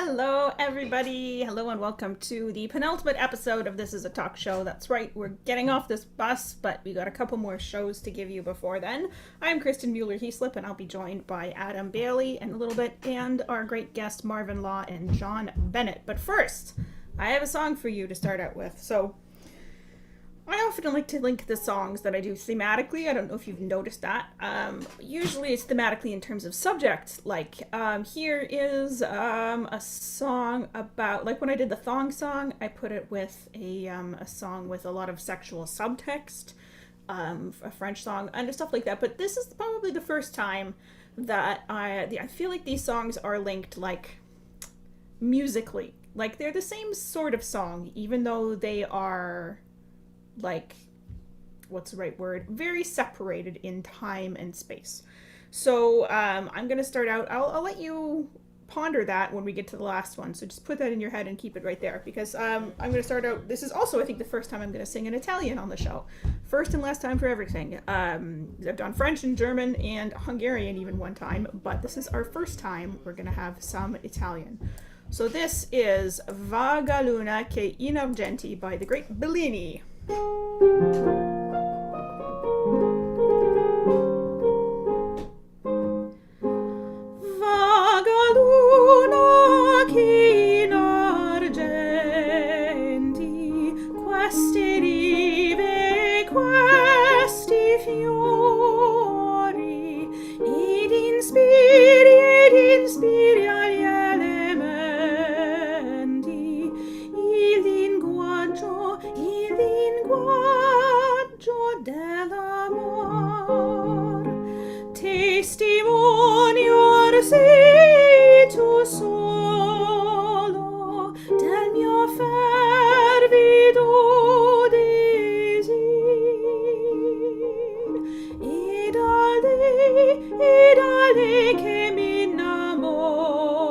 Hello, everybody. Hello, and welcome to the penultimate episode of This Is a Talk Show. That's right, we're getting off this bus, but we got a couple more shows to give you before then. I'm Kristin Mueller-Heaslip, and I'll be joined by Adam Bailey in a little bit, and our great guest Marvin Law and Jon Bennett. But first, I have a song for you to start out with. So, I often like to link the songs that I do thematically. I don't know if you've noticed that. Usually it's thematically in terms of subject. Like, here is a song about, like when I did the thong song, I put it with a song with a lot of sexual subtext, a French song, and stuff like that. But this is probably the first time that I feel like these songs are linked, like, musically. Like, they're the same sort of song, even though they are, like, what's the right word? Very separated in time and space. So I'm going to start out. I'll let you ponder that when we get to the last one. So just put that in your head and keep it right there. Because I'm going to start out. This is also, I think, the first time I'm going to sing in Italian on the show. First and last time for everything. I've done French and German and Hungarian even one time. But this is our first time we're going to have some Italian. So this is Vaga Luna che in argenti by the great Bellini. Vaga luna che in argenti, queste rive, questi fiori, ed inspiri agli elementi il linguaggio dell'amor. Testimonior sei tu solo del mio fervido desir, ed a lei che mi innamora,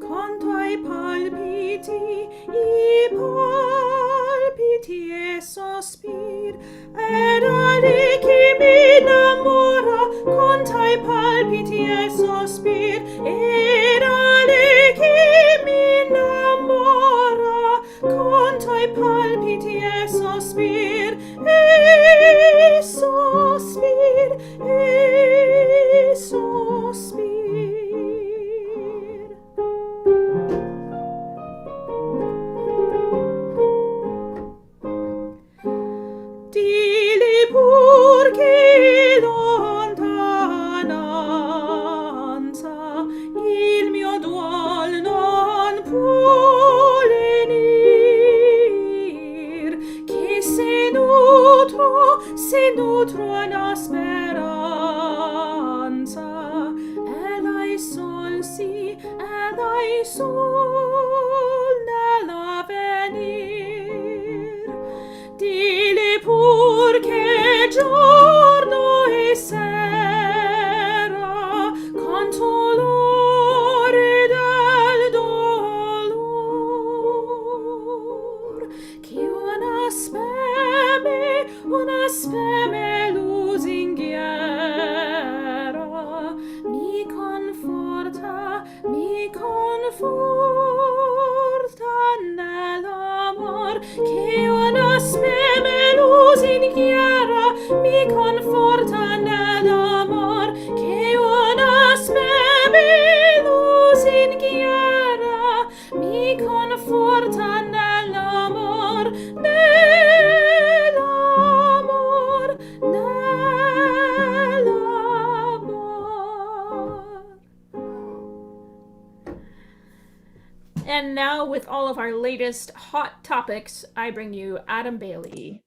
con tuoi palpiti, i palpiti e sospir, ed a lei che mi innamora, con tuoi palpiti e sospir, ed a lei che mi innamora, con tuoi palpiti e sospir, e sospir, e sospir. Dili pur che lontananza il mio duol non può lenir, che se nutro una speranza, ed ai sol sì, ed ai sol nell'avvenir. Dili pur che giorno e sera, con dolore del dolor, che una speme lusinghiera mi conforta nell'amor, che una speme lusinghiera mi conforta nell'amor, che una speme lusinghiera mi conforta nell'amor, nell'amor, nell'amor. And now, with all of our latest hot topics, I bring you Adam Bailey.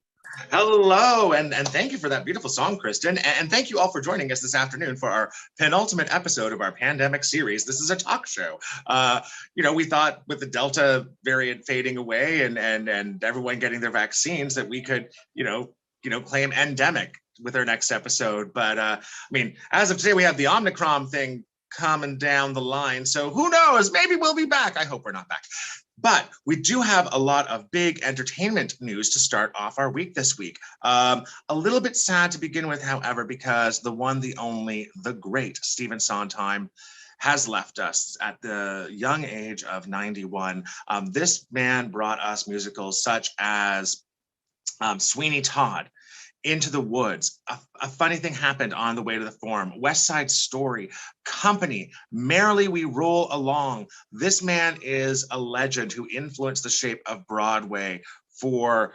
Hello, and thank you for that beautiful song, Kristin. And thank you all for joining us this afternoon for our penultimate episode of our pandemic series. This is a talk show. We thought with the Delta variant fading away and everyone getting their vaccines that we could, claim endemic with our next episode. But as of today, we have the Omicron thing coming down the line. So who knows? Maybe we'll be back. I hope we're not back. But we do have a lot of big entertainment news to start off our week this week. A little bit sad to begin with, however, because the one, the only, the great Stephen Sondheim has left us at the young age of 91. This man brought us musicals such as Sweeney Todd, Into the Woods, a funny thing happened on the way to the Forum, West Side Story, Company, Merrily We Roll Along. This man is a legend who influenced the shape of Broadway for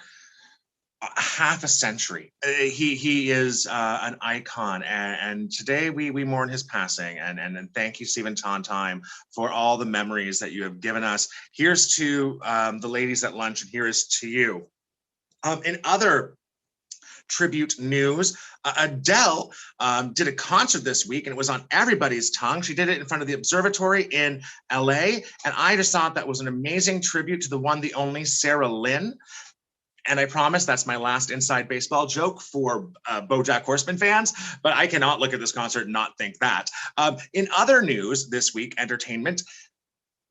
half a century. He is an icon, and today we mourn his passing. And thank you, Stephen Tontime, for all the memories that you have given us. Here's to the ladies at lunch, and here is to you. In other tribute news, Adele did a concert this week, and it was on everybody's tongue. She did it in front of the Observatory in LA, and I just thought that was an amazing tribute to the one, the only Sarah Lynn. And I promise that's my last inside baseball joke for BoJack Horseman fans, but I cannot look at this concert and not think that. In other news this week, entertainment,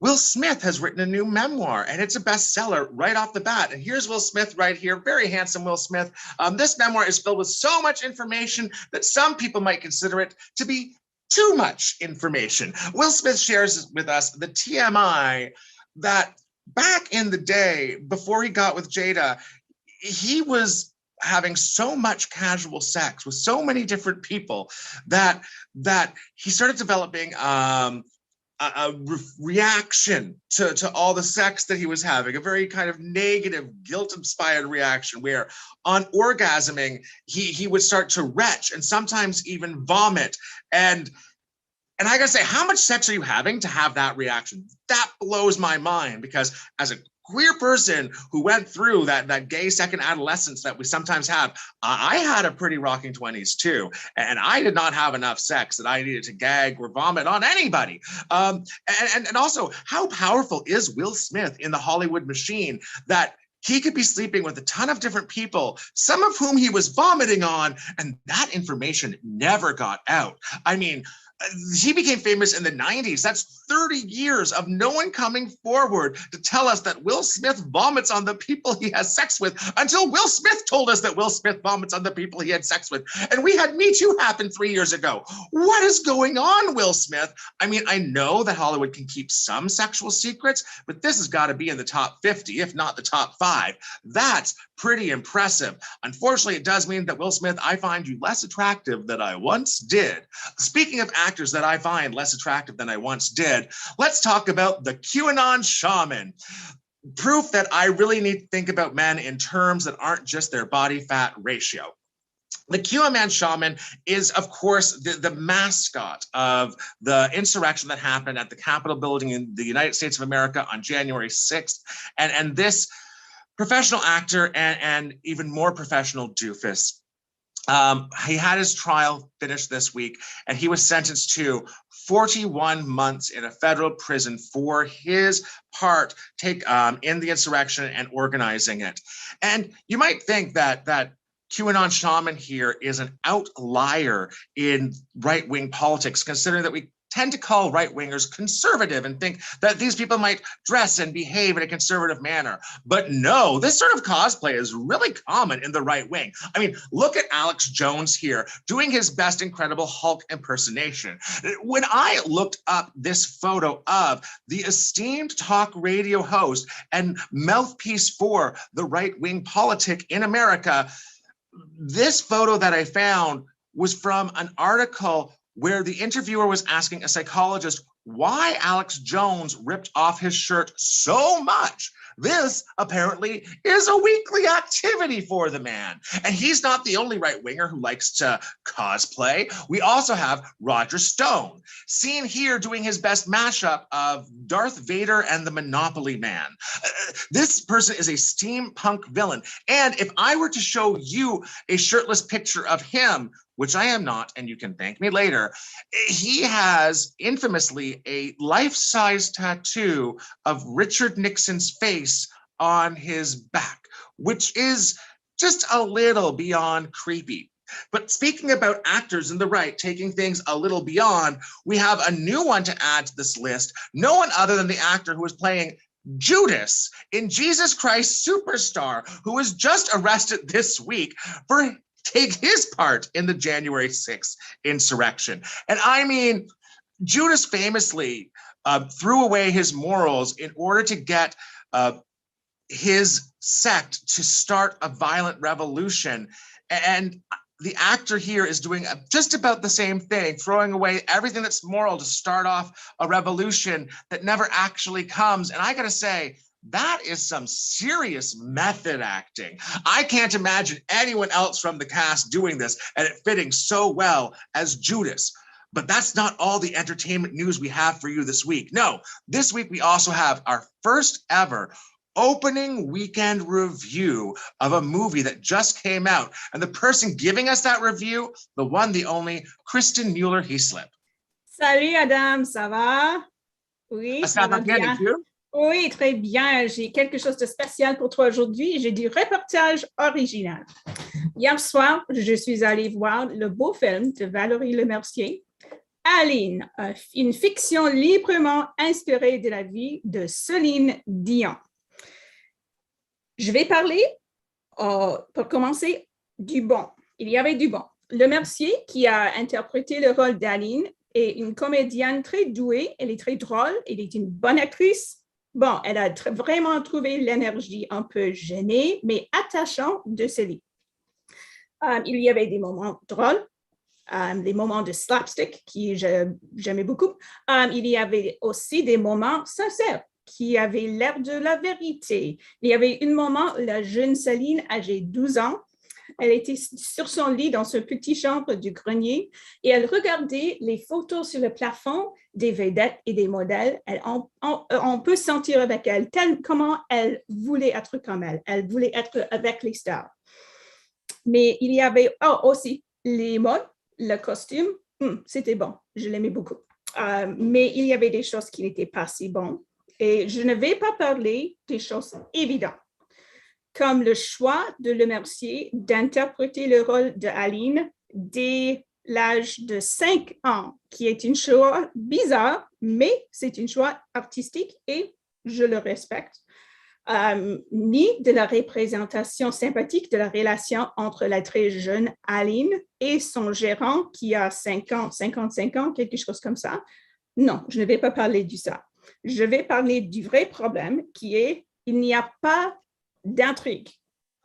Will Smith has written a new memoir, and it's a bestseller right off the bat. And here's Will Smith right here, very handsome Will Smith. This memoir is filled with so much information that some people might consider it to be too much information. Will Smith shares with us the TMI that back in the day, before he got with Jada, he was having so much casual sex with so many different people that he started developing a reaction to all the sex that he was having, a very kind of negative, guilt-inspired reaction where on orgasming, he would start to retch and sometimes even vomit. And I gotta say, how much sex are you having to have that reaction? That blows my mind, because as a queer person who went through that gay second adolescence that we sometimes have, I had a pretty rocking 20s too, and I did not have enough sex that I needed to gag or vomit on anybody. And also, how powerful is Will Smith in the Hollywood machine that he could be sleeping with a ton of different people, some of whom he was vomiting on, and that information never got out. I mean, he became famous in the 90s. That's 30 years of no one coming forward to tell us that Will Smith vomits on the people he has sex with, until Will Smith told us that Will Smith vomits on the people he had sex with. And we had Me Too happen 3 years ago. What is going on, Will Smith? I mean, I know that Hollywood can keep some sexual secrets, but this has got to be in the top 50, if not the top 5. That's pretty impressive. Unfortunately, it does mean that, Will Smith, I find you less attractive than I once did. Speaking of actors that I find less attractive than I once did, let's talk about the QAnon shaman. Proof that I really need to think about men in terms that aren't just their body fat ratio. The QAnon shaman is, of course, the mascot of the insurrection that happened at the Capitol building in the United States of America on January 6th. And this professional actor and even more professional doofus, he had his trial finished this week, and he was sentenced to 41 months in a federal prison for his part in the insurrection and organizing it. And you might think that QAnon shaman here is an outlier in right-wing politics, considering that we tend to call right-wingers conservative and think that these people might dress and behave in a conservative manner. But no, this sort of cosplay is really common in the right wing. I mean, look at Alex Jones here doing his best Incredible Hulk impersonation. When I looked up this photo of the esteemed talk radio host and mouthpiece for the right-wing politic in America, this photo that I found was from an article where the interviewer was asking a psychologist why Alex Jones ripped off his shirt so much. This apparently is a weekly activity for the man. And he's not the only right-winger who likes to cosplay. We also have Roger Stone, seen here doing his best mashup of Darth Vader and the Monopoly Man. This person is a steampunk villain. And if I were to show you a shirtless picture of him, which I am not, and you can thank me later, he has infamously a life-size tattoo of Richard Nixon's face on his back, which is just a little beyond creepy. But speaking about actors in the right taking things a little beyond, we have a new one to add to this list, no one other than the actor who is playing Judas in Jesus Christ Superstar, who was just arrested this week for take his part in the January 6th insurrection. And I mean, Judas famously threw away his morals in order to get his sect to start a violent revolution. And the actor here is doing just about the same thing, throwing away everything that's moral to start off a revolution that never actually comes. And I gotta say, that is some serious method acting. I can't imagine anyone else from the cast doing this and it fitting so well as Judas. But that's not all the entertainment news we have for you this week. No, this week we also have our first ever opening weekend review of a movie that just came out. And the person giving us that review, the one, the only, Kristin Mueller-Heaslip. Salut Adam, ça va? Oui, ça va bien. Oui, très bien. J'ai quelque chose de spécial pour toi aujourd'hui. J'ai du reportage original. Hier soir, je suis allée voir le beau film de Valérie Lemercier, Aline, une fiction librement inspirée de la vie de Céline Dion. Je vais parler, pour commencer, du bon. Il y avait du bon. Lemercier, qui a interprété le rôle d'Aline, est une comédienne très douée. Elle est très drôle. Elle est une bonne actrice. Bon, elle a vraiment trouvé l'énergie un peu gênée, mais attachante de Céline. Il y avait des moments drôles, des moments de slapstick qui j'aimais beaucoup. Il y avait aussi des moments sincères qui avaient l'air de la vérité. Il y avait un moment où la jeune Céline, âgée 12 ans, elle était sur son lit dans ce petit chambre du grenier et elle regardait les photos sur le plafond des vedettes et des modèles. On peut sentir avec elle comment elle voulait être comme elle. Elle voulait être avec les stars. Mais il y avait aussi les modes, le costume. C'était bon, je l'aimais beaucoup. Mais il y avait des choses qui n'étaient pas si bonnes. Et je ne vais pas parler des choses évidentes, comme le choix de Lemercier d'interpréter le rôle d'Aline dès l'âge de 5 ans, qui est un choix bizarre, mais c'est un choix artistique et je le respecte. Ni de la représentation sympathique de la relation entre la très jeune Aline et son gérant qui a 55 ans, quelque chose comme ça. Non, je ne vais pas parler de ça. Je vais parler du vrai problème qui est il n'y a pas d'intrigue.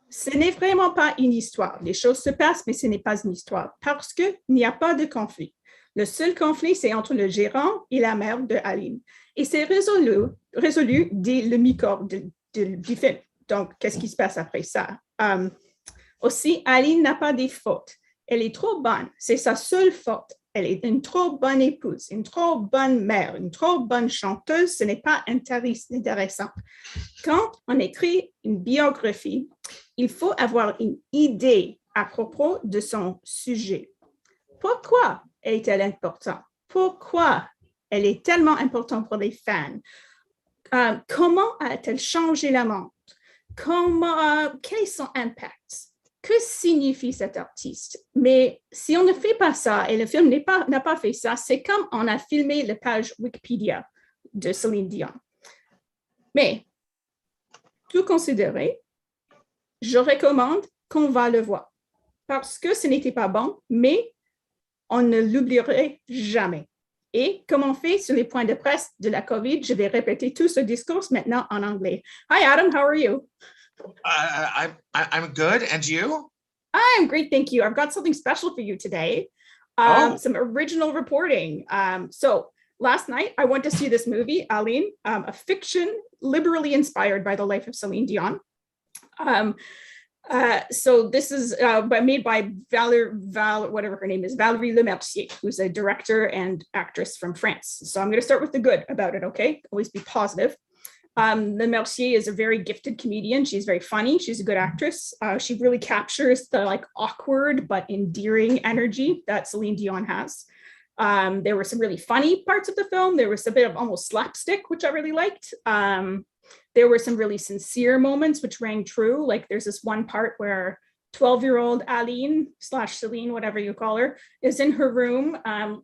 Ce n'est vraiment pas une histoire. Les choses se passent, mais ce n'est pas une histoire parce qu'il n'y a pas de conflit. Le seul conflit, c'est entre le gérant et la mère de Aline. Et c'est résolu dès le mi-corps du film. Donc, qu'est-ce qui se passe après ça? Aussi, Aline n'a pas des fautes. Elle est trop bonne. C'est sa seule faute. Elle est une trop bonne épouse, une trop bonne mère, une trop bonne chanteuse. Ce n'est pas intéressant. Quand on écrit une biographie, il faut avoir une idée à propos de son sujet. Pourquoi est-elle importante? Pourquoi elle est tellement importante pour les fans? Comment a-t-elle changé la monde? Quel est son impact? Que signifie cet artiste? Mais si on ne fait pas ça, et le film n'a pas fait ça, c'est comme on a filmé la page Wikipédia de Céline Dion. Mais, tout considéré, je recommande qu'on va le voir. Parce que ce n'était pas bon, mais on ne l'oublierait jamais. Et comme on fait sur les points de presse de la COVID, je vais répéter tout ce discours maintenant en anglais. Hi, Adam, how are you? I'm good, and you? I'm great, thank you. I've got something special for you today. Some original reporting. So last night, I went to see this movie, Aline, a fiction liberally inspired by the life of Celine Dion. So this is made by whatever her name is, Valérie Lemercier, who's a director and actress from France. So I'm going to start with the good about it, okay? Always be positive. Lemercier is a very gifted comedian. She's very funny. She's a good actress. She really captures the awkward but endearing energy that Celine Dion has. There were some really funny parts of the film. There was a bit of almost slapstick, which I really liked. There were some really sincere moments which rang true. Like there's this one part where 12-year-old Aline / Celine, whatever you call her, is in her room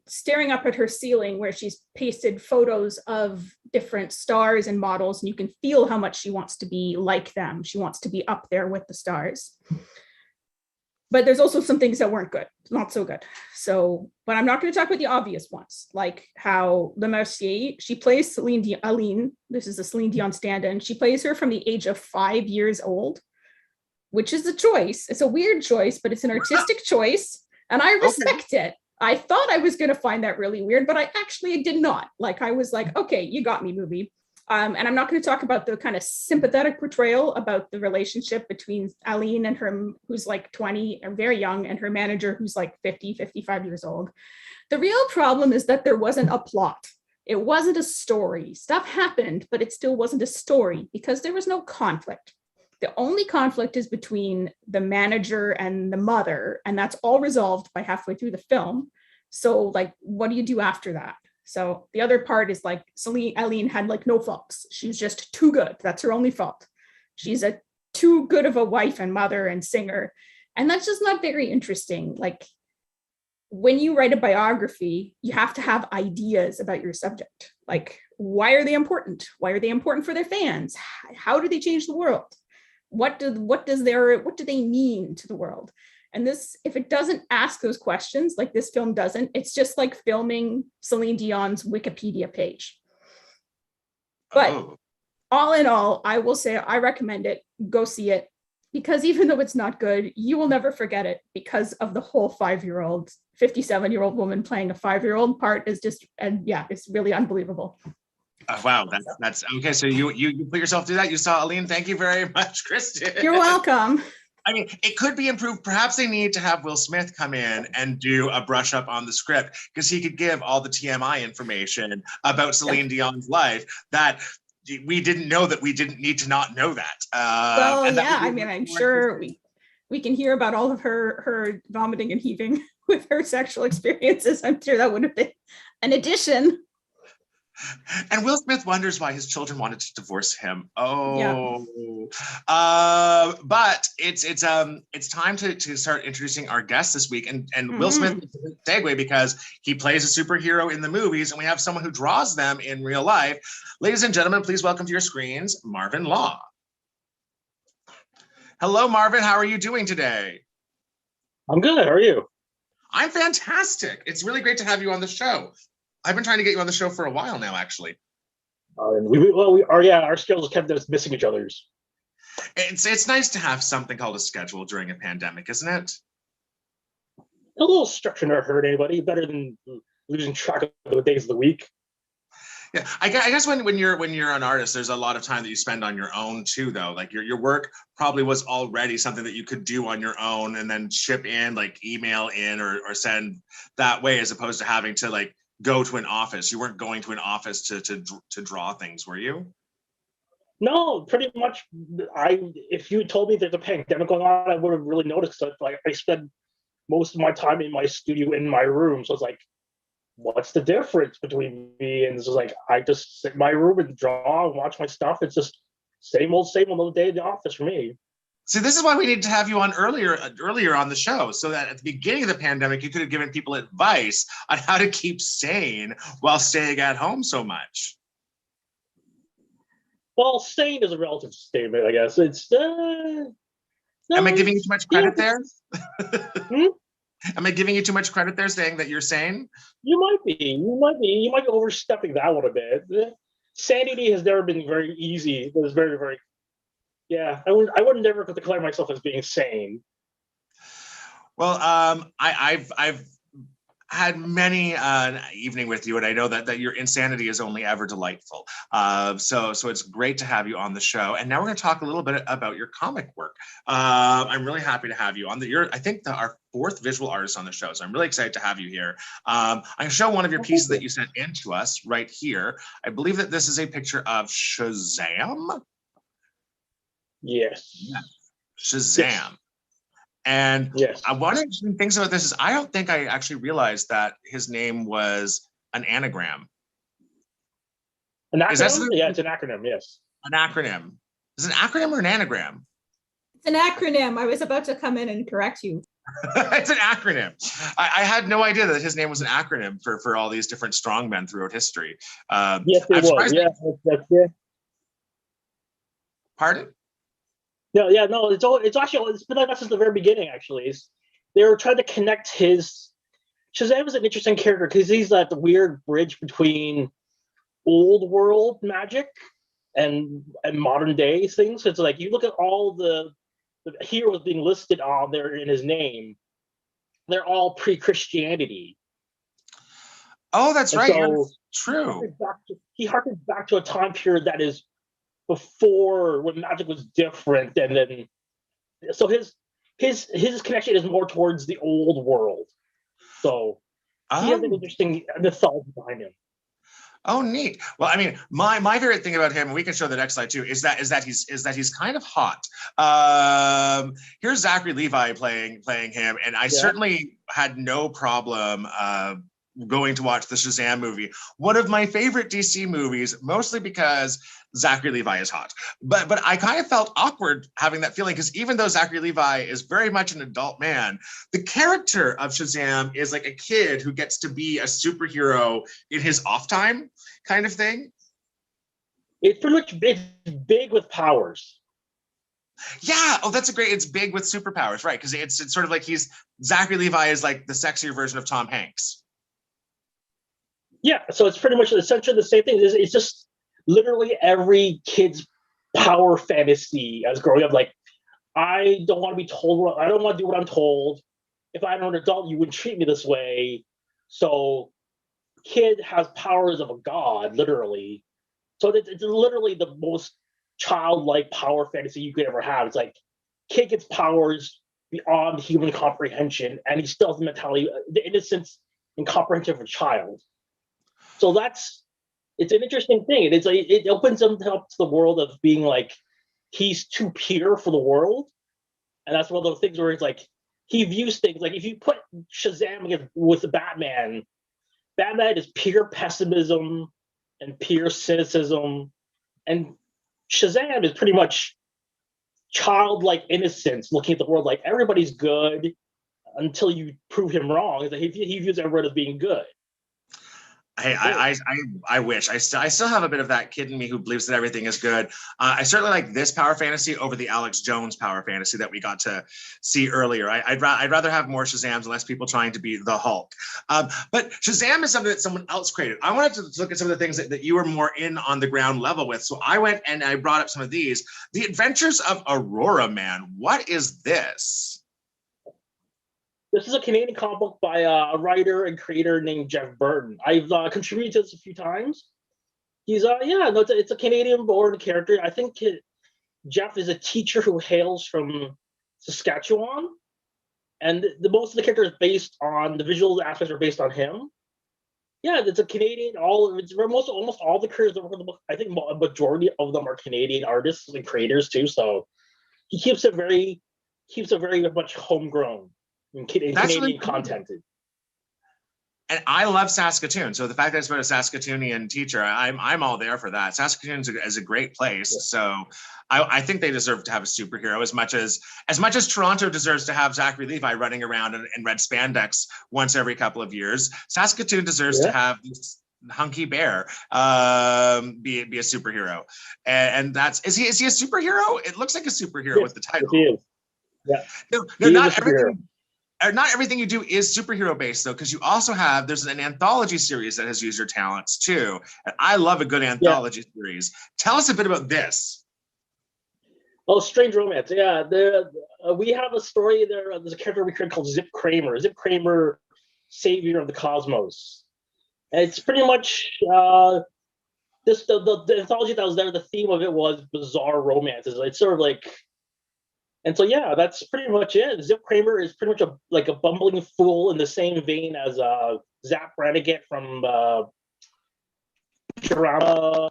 staring up at her ceiling where she's pasted photos of different stars and models, and you can feel how much she wants to be like them. She wants to be up there with the stars. but there's also some things that weren't good, not so good. So, but I'm not going to talk about the obvious ones, like how Le Mercier, she plays Aline. This is a Celine Dion stand-in. She plays her from the age of 5 years old, which is a choice. It's a weird choice, but it's an artistic choice, and I respect it. I thought I was going to find that really weird, but I actually did not. Like, I was like, okay, you got me, movie. And I'm not going to talk about the kind of sympathetic portrayal about the relationship between Aline and her, who's like 20 or very young, and her manager, who's like 50, 55 years old. The real problem is that there wasn't a plot. It wasn't a story. Stuff happened, but it still wasn't a story because there was no conflict. The only conflict is between the manager and the mother, and that's all resolved by halfway through the film. So, like, what do you do after that? So the other part is like Aline had like no faults. She's just too good. That's her only fault. She's a too good of a wife and mother and singer. And that's just not very interesting. Like, when you write a biography, you have to have ideas about your subject. Like, why are they important? Why are they important for their fans? How do they change the world? What do they mean to the world? And this, if it doesn't ask those questions, like this film doesn't, it's just like filming Celine Dion's Wikipedia page. But all in all, I will say I recommend it. Go see it. Because even though it's not good, you will never forget it because of the whole 57-year-old woman playing a 5-year-old part is just, and yeah, it's really unbelievable. Wow, that's okay. So you put yourself through that. You saw Aline. Thank you very much, Kristin. You're welcome. I mean, it could be improved. Perhaps they need to have Will Smith come in and do a brush up on the script, because he could give all the TMI information about Celine Dion's life that we didn't know, that we didn't need to not know that. I mean, I'm sure we can hear about all of her vomiting and heaving with her sexual experiences. I'm sure that would have been an addition. And Will Smith wonders why his children wanted to divorce him. But it's time to start introducing our guests this week. And Will Smith is a segue because he plays a superhero in the movies, and we have someone who draws them in real life. Ladies and gentlemen, please welcome to your screens, Marvin Law. Hello, Marvin. How are you doing today? I'm good. How are you? I'm fantastic. It's really great to have you on the show. I've been trying to get you on the show for a while now, actually. Our schedules kept us missing each other's. It's nice to have something called a schedule during a pandemic, isn't it? A little structure never hurt anybody. Better than losing track of the days of the week. Yeah, I guess when you're an artist, there's a lot of time that you spend on your own too, though. Like your work probably was already something that you could do on your own and then ship in, like email in or send that way, as opposed to having to like go to an office. You weren't going to an office to draw things, were you? No, pretty much. If you had told me there's a pandemic going on, I would have really noticed that. Like, I spend most of my time in my studio in my room, so it's like, what's the difference between me and this? Is like, I just sit in my room and draw and watch my stuff. It's just same old day in the office for me. See, this is why we needed to have you on earlier on the show, so that at the beginning of the pandemic, you could have given people advice on how to keep sane while staying at home so much. Well, sane is a relative statement, I guess. It's Am I giving you too much credit there? Am I giving you too much credit there, saying that you're sane? You might be. You might be overstepping that one a bit. Sanity has never been very easy. It was very, very. Yeah, I would never declare myself as being sane. Well, I've had many an evening with you, and I know that your insanity is only ever delightful. So it's great to have you on the show. And now we're going to talk a little bit about your comic work. I'm really happy to have you on. I think our 4th visual artist on the show, so I'm really excited to have you here. I'm going to show one of your pieces that you sent in to us right here. I believe that this is a picture of Shazam. Yes. Yeah. Shazam. Yes. And one of the interesting things about this is I don't think I actually realized that his name was an anagram. An acronym? Yeah, it's an acronym, yes. An acronym. Is it an acronym or an anagram? It's an acronym. I was about to come in and correct you. It's an acronym. I had no idea that his name was an acronym for all these different strongmen throughout history. Yes, it was. Yeah, that's it. Pardon? No, it's been like that since the very beginning. Actually, they were trying to connect his. Shazam is an interesting character because he's that weird bridge between old world magic and modern day things. It's like you look at all the heroes being listed on there in his name, they're all pre-Christianity. Oh, that's And right. so True. he harkens back to a time period that is before when magic was different, and then so his connection is more towards the old world. So he has an interesting mythology behind him. Oh, neat. Well, I mean, my favorite thing about him, and we can show the next slide too, is that he's kind of hot. Here's Zachary Levi playing him, and I certainly had no problem going to watch the Shazam movie. One of my favorite DC movies, mostly because Zachary Levi is hot. But I kind of felt awkward having that feeling, because even though Zachary Levi is very much an adult man, the character of Shazam is like a kid who gets to be a superhero in his off time kind of thing. It's pretty much big with powers. Yeah, it's big with superpowers, right? Because it's sort of like Zachary Levi is like the sexier version of Tom Hanks. Yeah, so it's pretty much essentially the same thing. It's just literally every kid's power fantasy as growing up. Like, I don't want to be told, I don't want to do what I'm told. If I were an adult, you wouldn't treat me this way. So, kid has powers of a god, literally. So it's literally the most childlike power fantasy you could ever have. It's like, kid gets powers beyond human comprehension, and he still has the mentality, the innocence and comprehension of a child. So it's an interesting thing. It's like it opens him up to the world of being like he's too pure for the world, and that's one of those things where it's like he views things like if you put Shazam with the Batman is pure pessimism and pure cynicism, and Shazam is pretty much childlike innocence, looking at the world like everybody's good until you prove him wrong. He views everyone as being good. Hey, I wish I still have a bit of that kid in me who believes that everything is good. I certainly like this power fantasy over the Alex Jones power fantasy that we got to see earlier. I'd rather have more Shazams and less people trying to be the Hulk. But Shazam is something that someone else created. I wanted to look at some of the things that you were more in on the ground level with. So I went and I brought up some of these. The Adventures of Aurora Man. What is this? This is a Canadian comic book by a writer and creator named Jeff Burton. I've contributed to this a few times. He's it's a Canadian-born character. I think Jeff is a teacher who hails from Saskatchewan, and most of the character is based on the visual aspects are based on him. Yeah, it's a Canadian. Almost all the creators that work on the book, I think a majority of them are Canadian artists and creators too. So he keeps it very much homegrown. Canadian content. And I love Saskatoon. So the fact that it's about a Saskatoonian teacher, I'm all there for that. Saskatoon is a great place. Yeah. So I think they deserve to have a superhero as much as Toronto deserves to have Zachary Levi running around in red spandex once every couple of years. Saskatoon deserves to have this hunky bear be a superhero. And is he a superhero? It looks like a superhero with the title. He is. Yeah. No, not everything you do is superhero based though, because you also there's an anthology series that has used your talents too. And I love a good anthology series. Tell us a bit about this. Oh, Strange Romance. Yeah, we have a story there. There's a character we created called Zip Kramer. Zip Kramer, savior of the cosmos. And it's pretty much the anthology that was there. The theme of it was bizarre romances. It's sort of like. And so, yeah, that's pretty much it. Zip Kramer is pretty much a bumbling fool in the same vein as Zap Brannigan from Futurama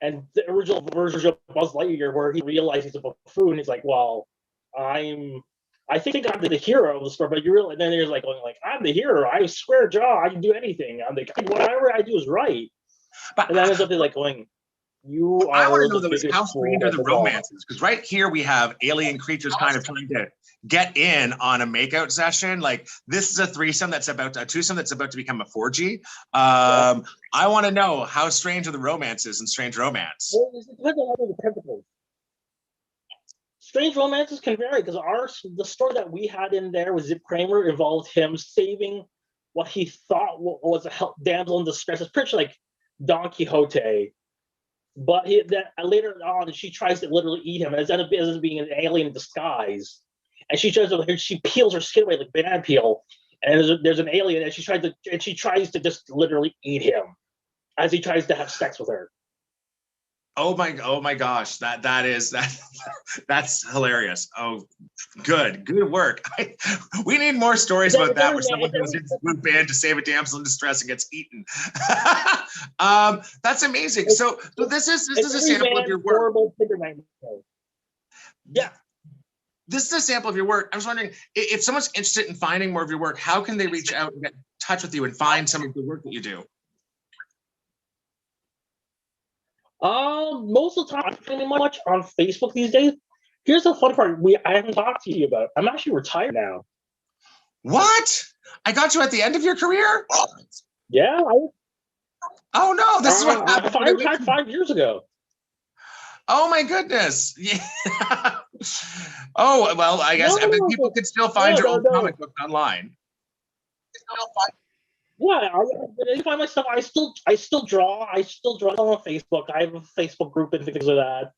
and the original version of Buzz Lightyear, where he realizes he's a buffoon. He's like, well, I think I'm the hero of the story, but and then there's like going like, I'm the hero. I swear, jaw, I can do anything. I'm like, whatever I do is right. But and then there's something like going. I want to know though is how strange are the romances? Because right here we have alien creatures kind of trying to get in on a makeout session. Like this is a twosome that's about to become a 4G. I want to know how strange are the romances in Strange Romance. Well, it depends on the tentacles. strange romances can vary because the story that we had in there with Zip Kramer involved him saving what he thought was a damsel in distress. It's pretty much like Don Quixote, but later on she tries to literally eat him, and it ends up being an alien in disguise. And she peels her skin away like banana peel, and there's an alien, and she tries to just literally eat him as he tries to have sex with her. Oh my gosh, that's hilarious. Oh, good work. We need more stories about that, where someone goes into a group band to save a damsel in distress and gets eaten. That's amazing. So this is a sample of your work. Yeah. This is a sample of your work. I was wondering, if someone's interested in finding more of your work, how can they reach out and get in touch with you and find some of the work that you do? Most of the time, I'm pretty much on Facebook these days. Here's the fun part: I haven't talked to you about. I'm actually retired now. What? I got you at the end of your career? Yeah. Oh no! This is what happened. I retired 5 years ago. Oh my goodness! Yeah. Oh well, I guess people could still find your old comic book online. Yeah, I find my stuff. I still draw. I still draw on Facebook. I have a Facebook group and things like that.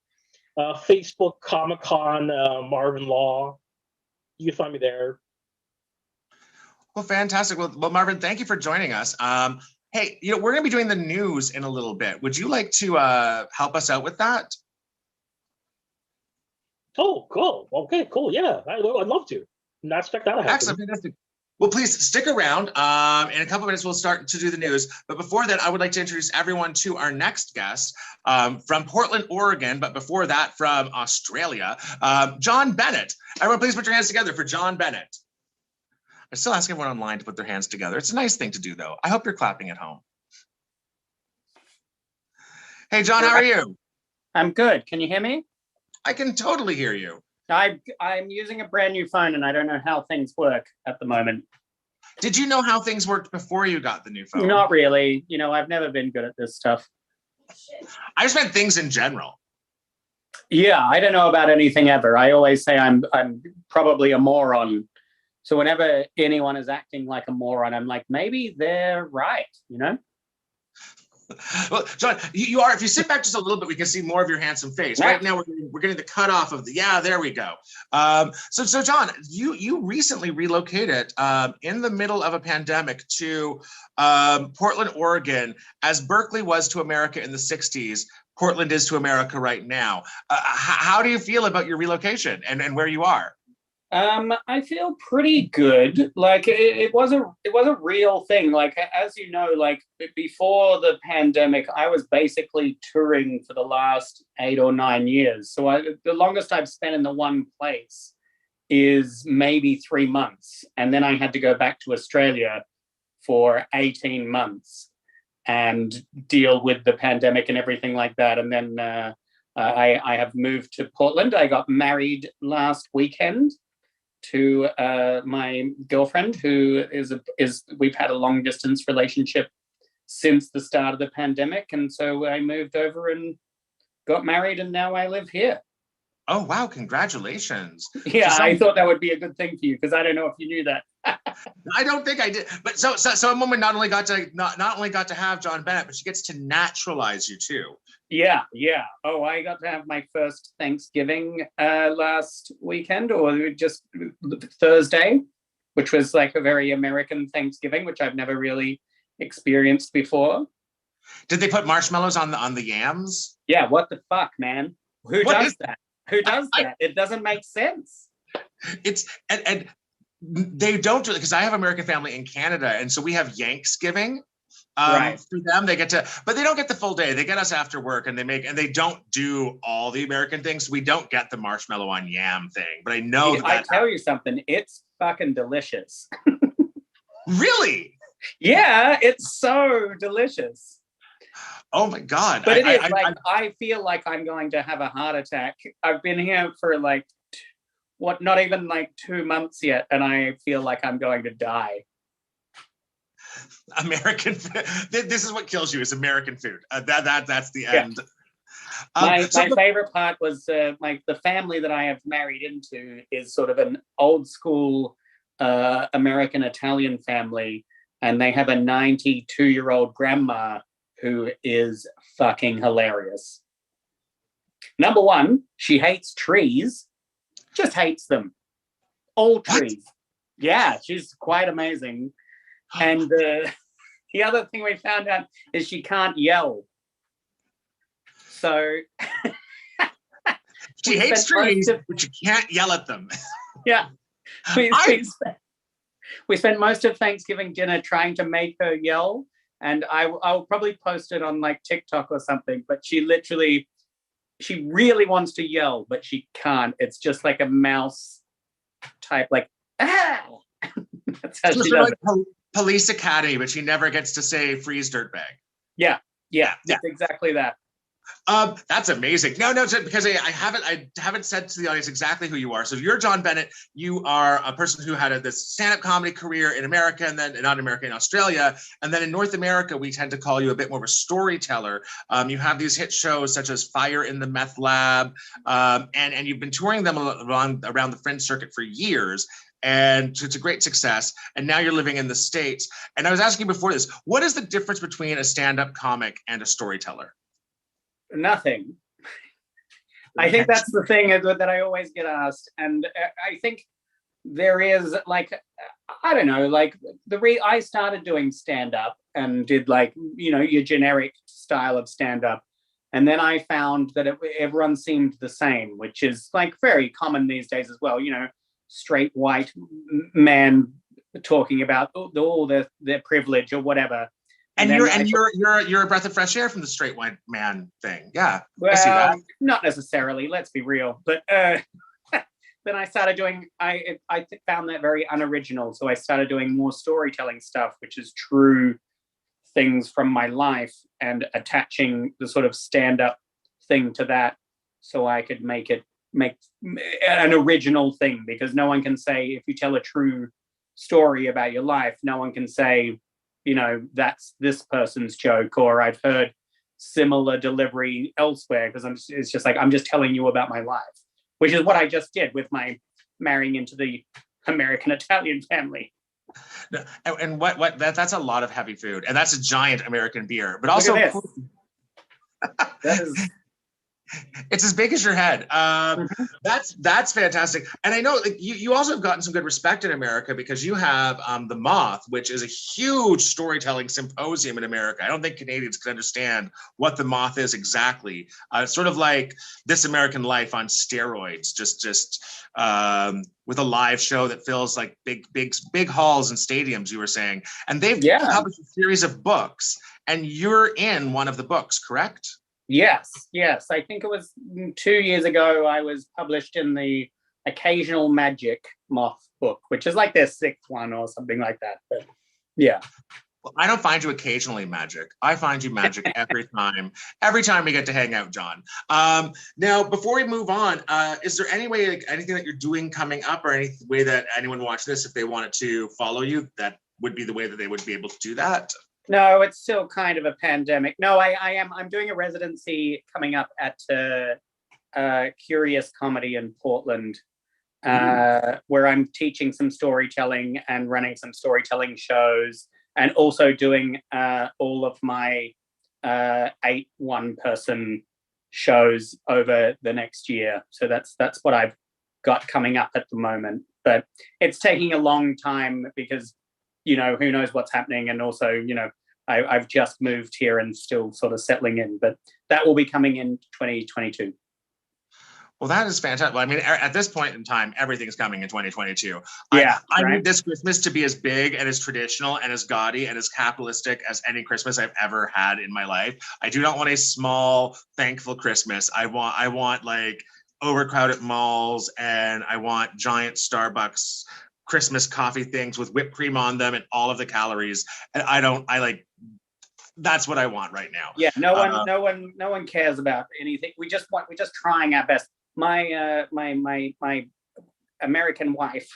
Facebook Comic Con, Marvin Law. You can find me there. Well, fantastic. Well, Marvin, thank you for joining us. Hey, we're going to be doing the news in a little bit. Would you like to help us out with that? Oh, cool. Okay, cool. Yeah, I'd love to. Not expect that to happen. Excellent, fantastic. Well, please stick around. In a couple of minutes, we'll start to do the news. But before that, I would like to introduce everyone to our next guest from Portland, Oregon. But before that, from Australia, Jon Bennett. Everyone, please put your hands together for Jon Bennett. I still ask everyone online to put their hands together. It's a nice thing to do, though. I hope you're clapping at home. Hey, Jon, how are you? I'm good. Can you hear me? I can totally hear you. I'm using a brand new phone and I don't know how things work at the moment. Did you know how things worked before you got the new phone? Not really. I've never been good at this stuff. I just meant things in general. Yeah, I don't know about anything ever. I always say I'm probably a moron. So whenever anyone is acting like a moron, I'm like, maybe they're right, Well, Jon, you are. If you sit back just a little bit, we can see more of your handsome face. Yeah. Right now, we're getting the cutoff of the. Yeah, there we go. So Jon, you recently relocated in the middle of a pandemic to Portland, Oregon, as Berkeley was to America in the '60s. Portland is to America right now. How do you feel about your relocation and where you are? I feel pretty good. Like it was a real thing. Like, as you know, like before the pandemic, I was basically touring for the last 8 or 9 years. So the longest I've spent in the one place is maybe 3 months. And then I had to go back to Australia for 18 months and deal with the pandemic and everything like that. And then I have moved to Portland. I got married last weekend to my girlfriend, who is we've had a long distance relationship since the start of the pandemic, and so I moved over and got married, and now I live here. Oh wow! Congratulations. Yeah, I thought that would be a good thing for you because I don't know if you knew that. I don't think I did, but so a woman not only got to have Jon Bennett, but she gets to naturalize you too. Yeah. Oh, I got to have my first Thanksgiving last weekend, or just Thursday, which was like a very American Thanksgiving, which I've never really experienced before. Did they put marshmallows on the yams? Yeah. What the fuck, man? Who does that? It doesn't make sense. It's and they don't do it because I have American family in Canada, and so we have Yanksgiving. Right. For them, they get to, but they don't get the full day. They get us after work, and they don't do all the American things. We don't get the marshmallow on yam thing, but I know I tell you something, it's fucking delicious. Really? Yeah, it's so delicious. Oh my God. But I feel like I'm going to have a heart attack. I've been here for not even 2 months yet, and I feel like I'm going to die. American food. This is what kills you, is American food. That's the end. My favorite part was the family that I have married into is sort of an old school American Italian family, and they have a 92-year-old grandma who is fucking hilarious. Number one, she hates trees, just hates them. All trees. What? Yeah, she's quite amazing. And the other thing we found out is she can't yell. So she hates trees, but you can't yell at them. Yeah. We spent most of Thanksgiving dinner trying to make her yell, and I'll probably post it on like TikTok or something, but she really wants to yell, but she can't. It's just like a mouse type, like, ah! That's how she does it. Police Academy, but she never gets to say freeze dirtbag. Yeah, it's exactly that. That's amazing. No, because I haven't said to the audience exactly who you are. So you're Jon Bennett. You are a person who had this stand-up comedy career in America, and then not America, in Australia, and then in North America, we tend to call you a bit more of a storyteller. You have these hit shows such as Fire in the Meth Lab, and you've been touring them around the Fringe circuit for years. And it's a great success. And now you're living in the States. And I was asking before this, what is the difference between a stand-up comic and a storyteller? Nothing. I think that's the thing that I always get asked. And I think there is like, I don't know, like I started doing stand-up and did like, your generic style of stand-up. And then I found that everyone seemed the same, which is like very common these days as well, straight white man talking about all their privilege or whatever. And you're a breath of fresh air from the straight white man thing. Yeah, well, I see that. Not necessarily. Let's be real. But then I started doing. I found that very unoriginal. So I started doing more storytelling stuff, which is true things from my life, and attaching the sort of stand-up thing to that, so I could make an original thing. Because no one can say, if you tell a true story about your life, no one can say, that's this person's joke, or I've heard similar delivery elsewhere, because it's just like, I'm just telling you about my life, which is what I just did with my marrying into the American Italian family. And that's a lot of heavy food, and that's a giant American beer, but also that is. It's as big as your head. That's fantastic. And I know you also have gotten some good respect in America, because you have The Moth, which is a huge storytelling symposium in America. I don't think Canadians can understand what The Moth is exactly. It's sort of like This American Life on steroids, just with a live show that fills like big halls and stadiums, you were saying. And they've published a series of books, and you're in one of the books, correct? Yes. I think it was 2 years ago I was published in the Occasional Magic Moth book, which is like their 6th one or something like that. But yeah. Well, I don't find you occasionally magic. I find you magic every time. Every time we get to hang out, Jon. Now, before we move on, is there anything that you're doing coming up, or any way that anyone watch this, if they wanted to follow you, that would be the way that they would be able to do that? No, it's still kind of a pandemic. No, I'm doing a residency coming up at Curious Comedy in Portland, where I'm teaching some storytelling and running some storytelling shows, and also doing all of my 8 one-person shows over the next year. So that's what I've got coming up at the moment. But it's taking a long time because, who knows what's happening. And also, I've just moved here and still sort of settling in, but that will be coming in 2022. Well, that is fantastic. Well, I mean, at this point in time, everything's coming in 2022. Yeah, I need this Christmas to be as big and as traditional and as gaudy and as capitalistic as any Christmas I've ever had in my life. I do not want a small, thankful Christmas. I want like overcrowded malls, and I want giant Starbucks Christmas coffee things with whipped cream on them and all of the calories. And that's what I want right now. Yeah, no one cares about anything. We're just trying our best. My American wife,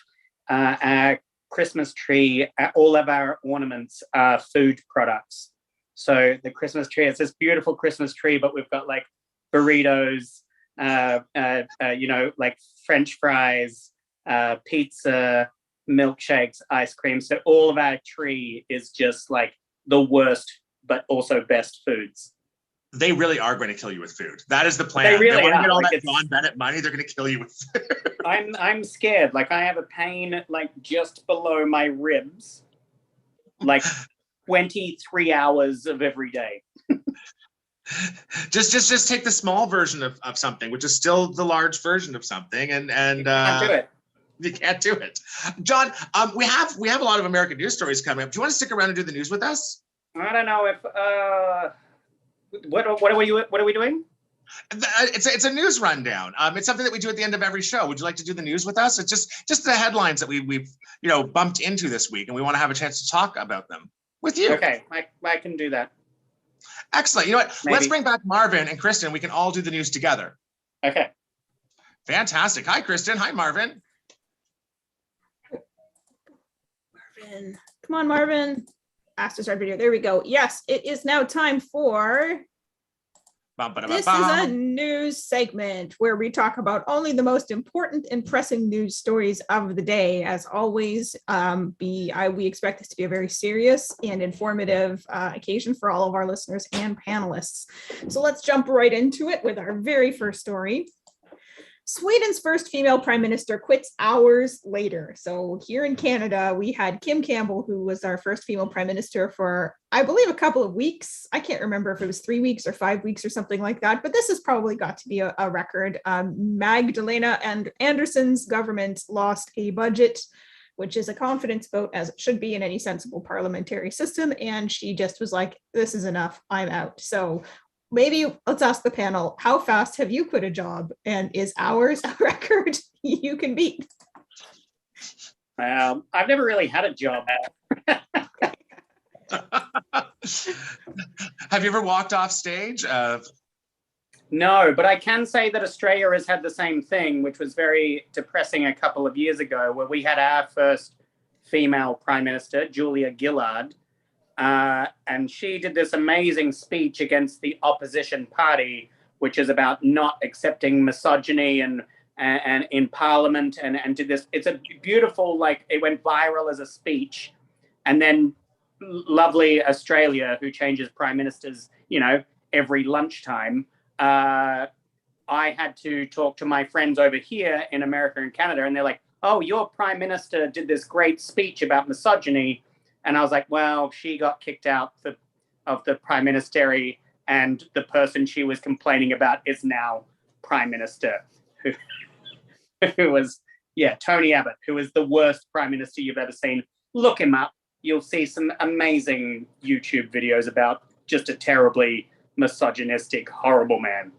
our Christmas tree, all of our ornaments are food products. So the Christmas tree, it's this beautiful Christmas tree, but we've got like burritos, like French fries, pizza, milkshakes, ice cream. So all of our tree is just like the worst, but also best foods. They really are going to kill you with food. That is the plan. They really want to get all like that Jon Bennett money. They're going to kill you with food. I'm scared. Like I have a pain like just below my ribs, like 23 hours of every day. just take the small version of something, which is still the large version of something, and you can't do it. You can't do it. Jon, we have a lot of American news stories coming up. Do you want to stick around and do the news with us? I don't know if what are we doing? It's a news rundown. It's something that we do at the end of every show. Would you like to do the news with us? It's just the headlines that we've bumped into this week, and we want to have a chance to talk about them with you. Okay, I can do that. Excellent. You know what? Maybe. Let's bring back Marvin and Kristin. We can all do the news together. Okay. Fantastic. Hi, Kristin. Hi, Marvin. Marvin. Come on, Marvin. Ask to start video. There we go. Yes, it is now time for... This is a news segment where we talk about only the most important and pressing news stories of the day. As always, we expect this to be a very serious and informative occasion for all of our listeners and panelists. So let's jump right into it with our very first story. Sweden's first female prime minister quits hours later. So here in Canada, we had Kim Campbell, who was our first female prime minister for, I believe, a couple of weeks. I can't remember if it was 3 weeks or 5 weeks or something like that, but this has probably got to be a record. Magdalena Andersson's government lost a budget, which is a confidence vote, as it should be in any sensible parliamentary system. And she just was like, this is enough, I'm out. So maybe let's ask the panel, how fast have you quit a job? And is hours a record you can beat? I've never really had a job. Have you ever walked off stage? No, but I can say that Australia has had the same thing, which was very depressing a couple of years ago, where we had our first female prime minister, Julia Gillard, and she did this amazing speech against the opposition party, which is about not accepting misogyny and in Parliament, and did this. It's a beautiful, like, it went viral as a speech. And then lovely Australia, who changes prime ministers, every lunchtime. I had to talk to my friends over here in America and Canada, and they're like, oh, your prime minister did this great speech about misogyny. And I was like, well, she got kicked out of the prime ministry, and the person she was complaining about is now prime minister, who was, Tony Abbott, who is the worst prime minister you've ever seen. Look him up. You'll see some amazing YouTube videos about just a terribly misogynistic, horrible man.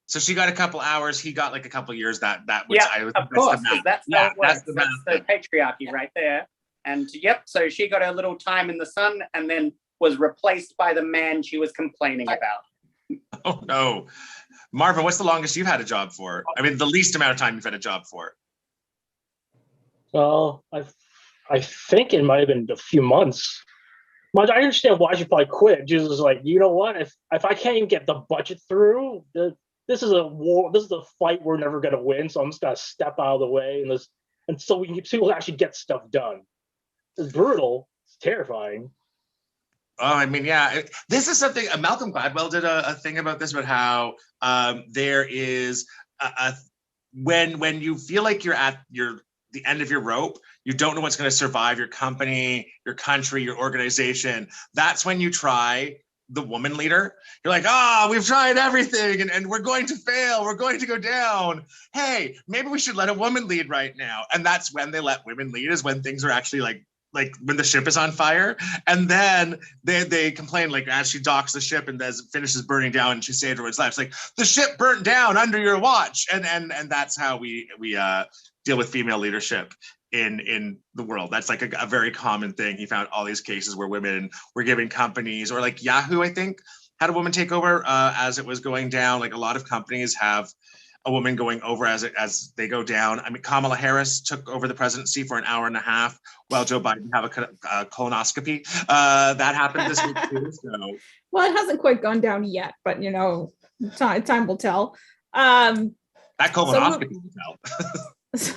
So she got a couple hours, he got like a couple years. That of course, that's how it works. That's the patriarchy right there. And so she got her little time in the sun, and then was replaced by the man she was complaining about. Oh no. Marvin, what's the longest you've had a job for? I mean, the least amount of time you've had a job for? Well, I think it might have been a few months. But I understand why she probably quit. She was like, you know what? If I can't even get the budget through, this is a war. This is a fight we're never going to win. So I'm just going to step out of the way, and so we can people actually get stuff done. It's brutal. It's terrifying. Oh, I mean, yeah. This is something. Malcolm Gladwell did a thing about this, about how there is when you feel like you're at the end of your rope, you don't know what's going to survive your company, your country, your organization. That's when you try the woman leader. You're like, we've tried everything and we're going to fail. We're going to go down. Hey, maybe we should let a woman lead right now. And that's when they let women lead, is when things are actually like when the ship is on fire. And then they complain, like, as she docks the ship and as it finishes burning down and she saved everyone's life. It's like, the ship burnt down under your watch. And that's how we deal with female leadership in the world. That's like a very common thing. He found all these cases where women were given companies, or like Yahoo, I think, had a woman take over as it was going down. Like, a lot of companies have a woman going over as they go down. I mean, Kamala Harris took over the presidency for an hour and a half while Joe Biden had a colonoscopy. That happened this week too. So. Well, it hasn't quite gone down yet, but Time will tell. That colonoscopy will tell.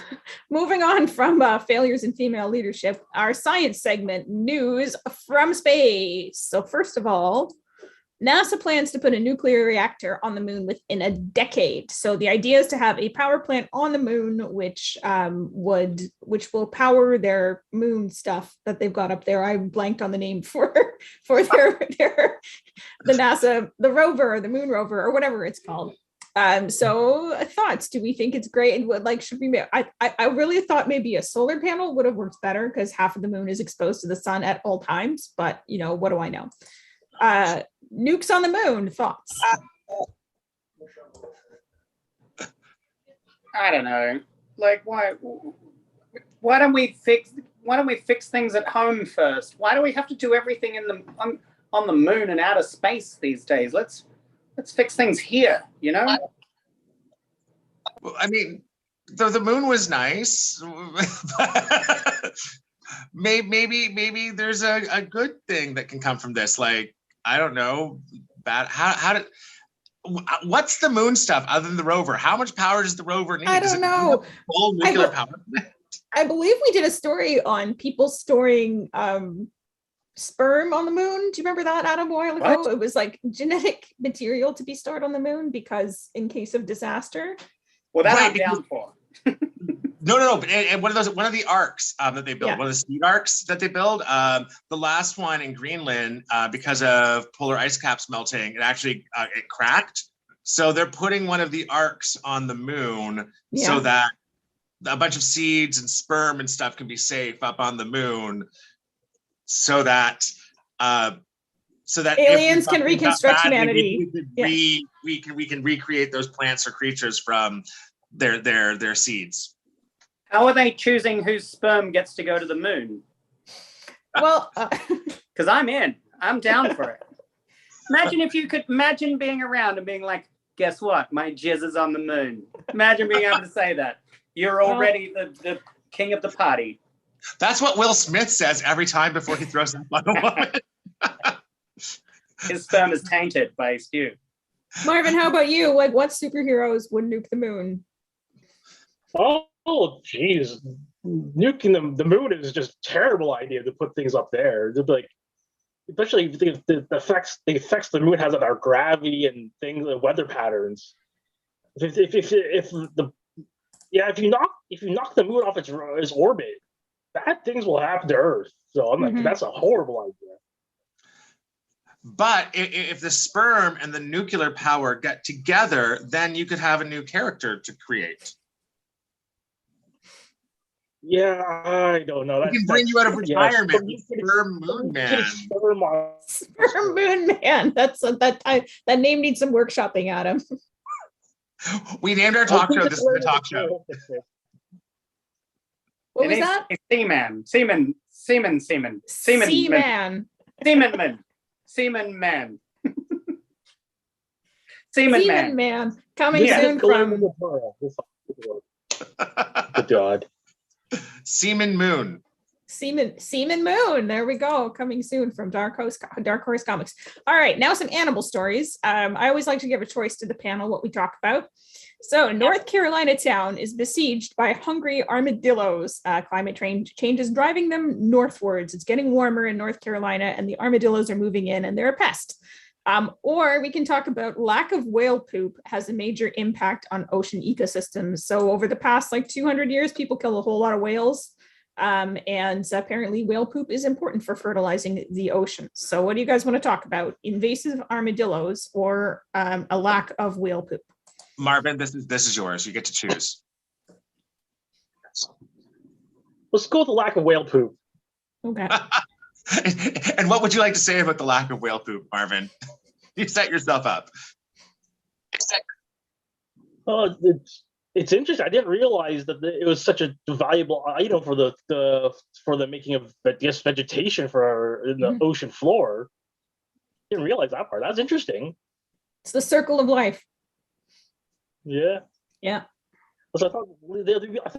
Moving on from failures in female leadership, our science segment, news from space. So first of all, NASA plans to put a nuclear reactor on the moon within a decade. So the idea is to have a power plant on the moon, which will power their moon stuff that they've got up there. I blanked on the name for the NASA, the rover, the moon rover, or whatever it's called. So thoughts, do we think it's great? And what, like, should we make, I really thought maybe a solar panel would have worked better because half of the moon is exposed to the sun at all times, but you know, what do I know? Nukes on the moon, thoughts? I don't know. Like, why don't we fix things at home first? Why do we have to do everything on the moon and outer space these days? Let's fix things here, you know? Well, I mean, the moon was nice. maybe there's a good thing that can come from this. Like, I don't know, what's the moon stuff other than the rover? How much power does the rover need? I don't know. Full nuclear power? I believe we did a story on people storing sperm on the moon. Do you remember that, Adam, a while ago? It was like genetic material to be stored on the moon because in case of disaster. Well, that I'm down for. No. But and one of the arcs that they build, Yeah. one of the seed arcs that they build, the last one in Greenland, because of polar ice caps melting, it actually it cracked. So they're putting one of the arcs on the moon so that a bunch of seeds and sperm and stuff can be safe up on the moon, so that aliens can reconstruct humanity. We can recreate those plants or creatures from their seeds. How are they choosing whose sperm gets to go to the moon? Well, because I'm down for it. Imagine if you could imagine being around and being like, guess what? My jizz is on the moon. Imagine being able to say that. You're already the king of the party. That's what Will Smith says every time before he throws up on a woman. His sperm is tainted by his spew. Marvin, how about you? Like, what superheroes would nuke the moon? Oh, geez. Nuking the moon is just a terrible idea to put things up there. Like, especially if the effects the moon has on our gravity and things, and weather patterns. If you knock the moon off its orbit, bad things will happen to Earth. So I'm like, that's a horrible idea. But if the sperm and the nuclear power get together, then you could have a new character to create. Yeah, I don't know. We can bring you out of retirement with Sperm Moon Man. Sperm Moon Man. That name needs some workshopping, Adam. We named our talk show. This is the talk show. What was that? Seaman. Seaman Man. Coming soon from. Good God. Seaman Moon. Seaman Moon. There we go. Coming soon from Dark Horse Comics. All right, now some animal stories. I always like to give a choice to the panel what we talk about. So North Carolina town is besieged by hungry armadillos. Climate change is driving them northwards. It's getting warmer in North Carolina and the armadillos are moving in and they're a pest. Or we can talk about lack of whale poop has a major impact on ocean ecosystems. So over the past 200 years, people kill a whole lot of whales. And apparently whale poop is important for fertilizing the ocean. So what do you guys want to talk about? Invasive armadillos or a lack of whale poop? Marvin, this is yours. You get to choose. Let's go with the lack of whale poop. Okay. And what would you like to say about the lack of whale poop, Marvin? You set yourself up. It's interesting. I didn't realize that it was such a valuable item for the making of vegetation for in the ocean floor. Didn't realize that part. That's interesting. It's the circle of life. Yeah. Yeah. So I thought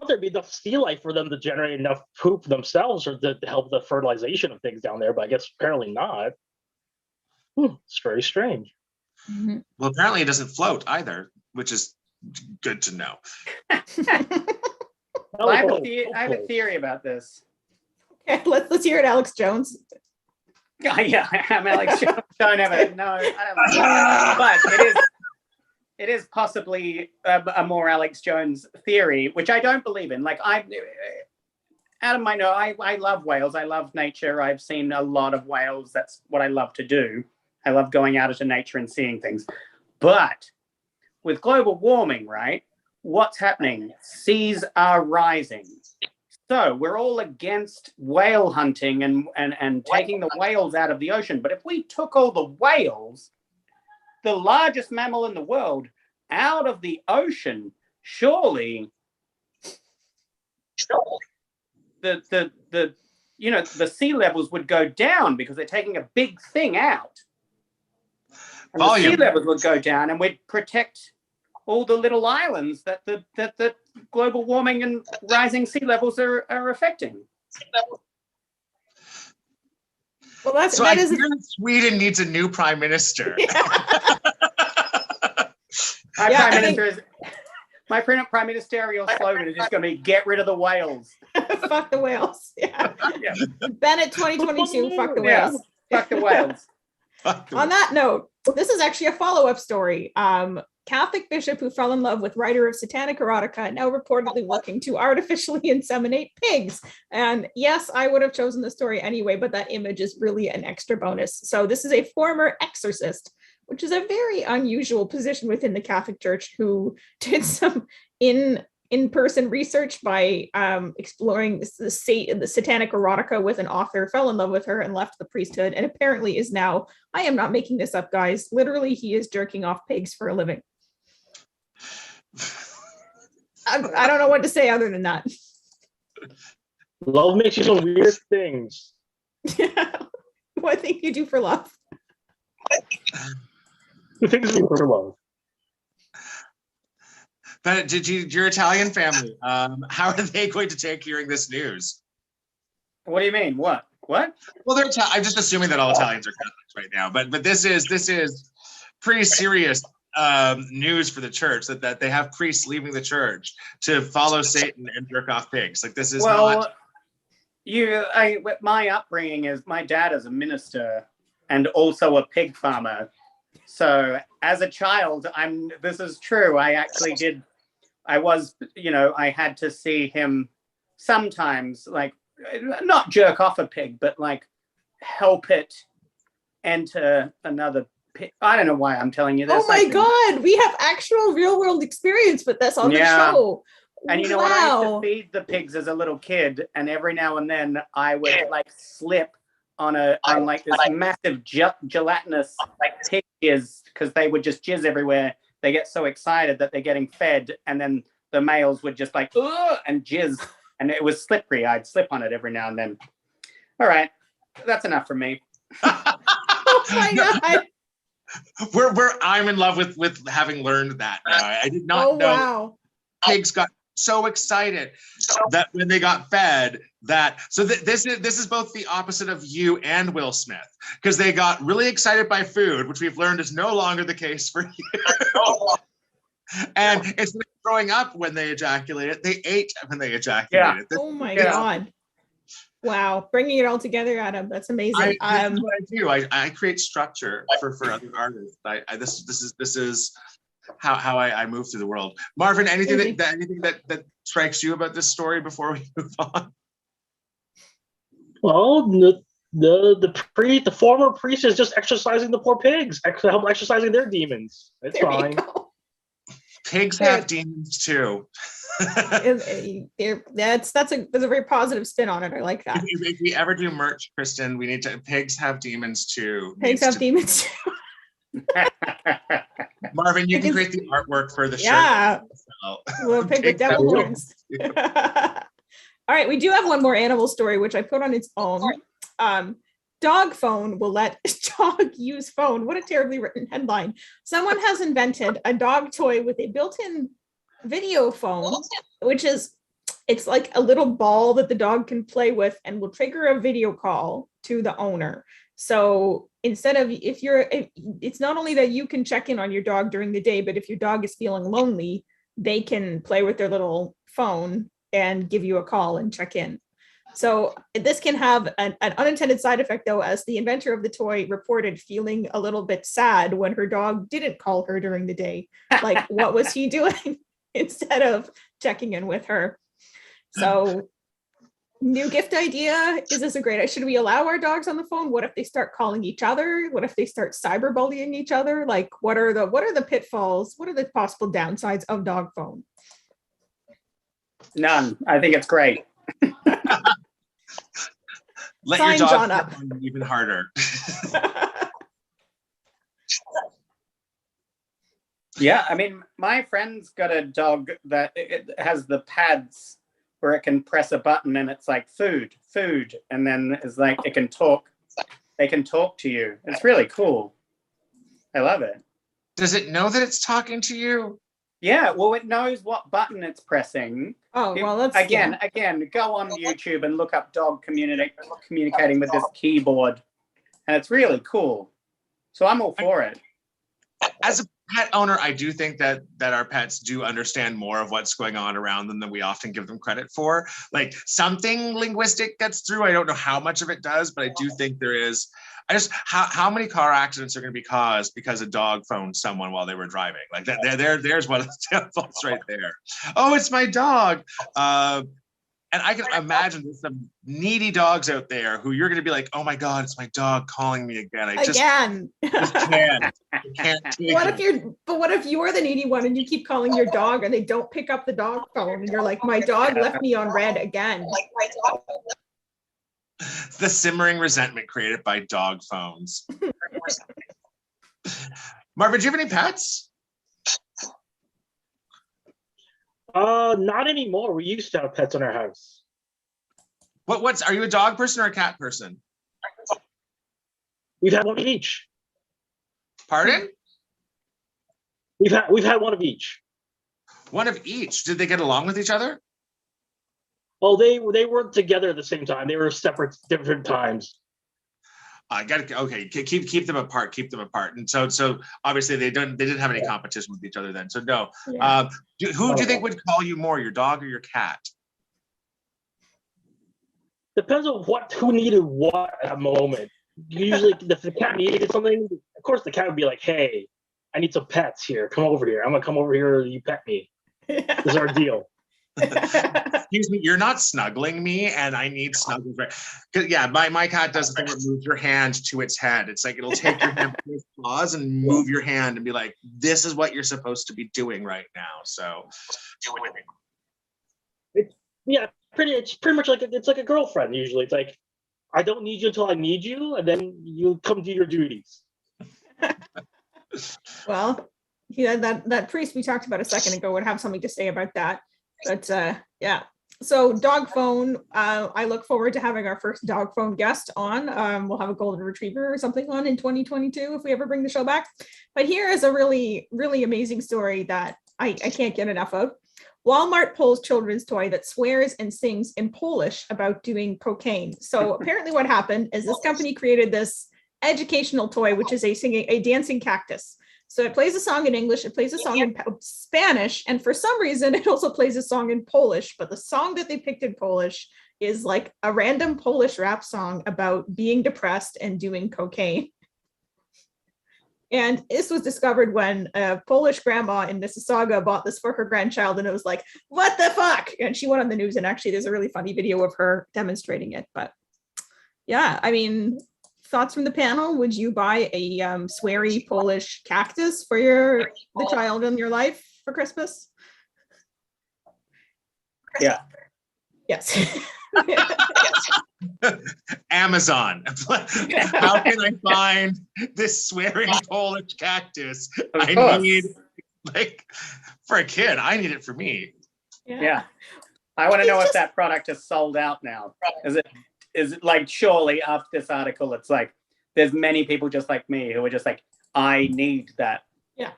there'd be enough sea life for them to generate enough poop themselves or to help the fertilization of things down there, but I guess apparently not. It's very strange. Mm-hmm. Well, apparently it doesn't float either, which is good to know. Well, I have a theory about this. Okay, let's hear it, Alex Jones. Yeah, I'm Alex Jones. I don't like it. But it is possibly a more Alex Jones theory, which I don't believe in. Like Adam might know, I love whales. I love nature. I've seen a lot of whales. That's what I love to do. I love going out into nature and seeing things. But with global warming, right, what's happening? Seas are rising. So we're all against whale hunting and taking the whales out of the ocean. But if we took all the whales, the largest mammal in the world, out of the ocean, the sea levels would go down because they're taking a big thing out. And the sea levels would go down, and we'd protect all the little islands that the global warming and rising sea levels are affecting. Well, that is Sweden needs a new prime minister. Yeah. My prime ministerial slogan is just going to be "Get rid of the whales." Fuck the whales. Yeah. Bennett 2022. Fuck the whales. Fuck the whales. On that note, this is actually a follow-up story. Catholic bishop who fell in love with writer of satanic erotica, now reportedly looking to artificially inseminate pigs. And yes, I would have chosen the story anyway, but that image is really an extra bonus. So this is a former exorcist, which is a very unusual position within the Catholic Church, who did some in-person research by exploring the satanic erotica with an author, fell in love with her and left the priesthood, and apparently is now, I am not making this up, guys, literally he is jerking off pigs for a living. I don't know what to say other than that. Love makes you some weird things. Yeah. What thing you do for love? The things you do for love. But your Italian family, how are they going to take hearing this news? What do you mean? What? Well, I'm just assuming that all Italians are Catholics right now, but this is pretty serious news for the church that they have priests leaving the church to follow Satan and jerk off pigs. Like this is my upbringing is my dad is a minister and also a pig farmer. So as a child, this is true. I had to see him sometimes, like, not jerk off a pig, but like help it enter another pig. I don't know why I'm telling you this. Oh my God, we have actual real world experience with this on the show. And you know what? I used to feed the pigs as a little kid, and every now and then I would like slip on like this massive gelatinous pig jizz, because they would just jizz everywhere. They get so excited that they're getting fed, and then the males would just like and jizz, and it was slippery. I'd slip on it every now and then. All right, that's enough for me. Oh my God. I'm in love with having learned that. I did not know. Wow. Pigs got so excited that when they got fed this is both the opposite of you and Will Smith, because they got really excited by food, which we've learned is no longer the case for you. And instead of throwing up when they ejaculated, they ate when they ejaculated. Oh my God. Wow, bringing it all together, Adam. That's amazing. This is what I do. I create structure for other artists. This is how I move through the world. Marvin, anything that strikes you about this story before we move on? Well, the former priest is just exercising the poor pigs, help exercising their demons. It's fine. Pigs have demons too. That's a very positive spin on it. I like that. If we ever do merch, Kristin, we need to. Pigs have demons too. Pigs have demons too. Marvin, you can create the artwork for the shirt. Yeah. Little pig with devil horns. All right, we do have one more animal story, which I put on its own. Dog phone will let dog use phone. What a terribly written headline. Someone has invented a dog toy with a built-in video phone, it's like a little ball that the dog can play with and will trigger a video call to the owner. So instead of it's not only that you can check in on your dog during the day, but if your dog is feeling lonely, they can play with their little phone and give you a call and check in. So this can have an unintended side effect, though, as the inventor of the toy reported feeling a little bit sad when her dog didn't call her during the day. Like, what was he doing instead of checking in with her? So new gift idea. Is this a great idea? Should we allow our dogs on the phone? What if they start calling each other? What if they start cyberbullying each other? Like, what are the pitfalls? What are the possible downsides of dog phone? None. I think it's great. Let Sign your Jon dog up. even harder. Yeah, I mean, my friend's got a dog that it has the pads where it can press a button and it's like food, and then it's like it can talk. They can talk to you. It's really cool. I love it. Does it know that it's talking to you? Yeah, well, it knows what button it's pressing. Oh, well, that's again, go on YouTube and look up dog communicating with this keyboard, and it's really cool. So I'm all for it. As a pet owner, I do think that our pets do understand more of what's going on around them than we often give them credit for. Like, something linguistic gets through. I don't know how much of it does, but I do think there is. How many car accidents are going to be caused because a dog phoned someone while they were driving? Like that, there's one of the examples right there. Oh, it's my dog. And I can imagine there's some needy dogs out there who you're going to be like, oh my God, it's my dog calling me again. I just can't take What it. if you're the needy one and you keep calling your dog and they don't pick up the dog phone and you're like, my dog left me on red again. The simmering resentment created by dog phones. Marvin, do you have any pets? Not anymore. We used to have pets in our house. Are you a dog person or a cat person? We've had one of each. Pardon? We've had one of each. One of each. Did they get along with each other? Oh, they weren't together at the same time. They were separate, different times. I got to okay. Keep them apart. Keep them apart. And so obviously they didn't have any competition with each other then. So no. Yeah. Who do you think would call you more, your dog or your cat? Depends on who needed what at a moment. Usually, if the cat needed something, of course the cat would be like, "Hey, I need some pets here. Come over here. I'm gonna come over here. You pet me. This is our deal." Excuse me, you're not snuggling me, and I need snuggles. Yeah, my cat does the thing where it moves your hand to its head. It's like it'll take your hand with its claws and move your hand and be like, "This is what you're supposed to be doing right now." So, do it with me. It's pretty much like it's like a girlfriend. Usually, it's like, I don't need you until I need you, and then you come do your duties. Well, that priest we talked about a second ago would have something to say about that. But yeah, so dog phone, I look forward to having our first dog phone guest on. We'll have a golden retriever or something on in 2022 if we ever bring the show back. But here is a really, really amazing story that I can't get enough of. Walmart pulls children's toy that swears and sings in Polish about doing cocaine. So apparently what happened is this company created this educational toy, which is a dancing cactus. So it plays a song in English, it plays a song in Spanish, and for some reason it also plays a song in Polish, but the song that they picked in Polish is like a random Polish rap song about being depressed and doing cocaine. And this was discovered when a Polish grandma in Mississauga bought this for her grandchild, and it was like, what the fuck? And she went on the news, and actually there's a really funny video of her demonstrating it. But yeah, I mean, thoughts from the panel? Would you buy a sweary Polish cactus for the child in your life for Christmas? Yeah. Yes. Amazon. How can I find this swearing Polish cactus? I need, like, for a kid, I need it for me. Yeah. I want to know if that product is sold out now. Is it like, surely after this article, it's like, there's many people just like me who are just like, I need that. Yeah.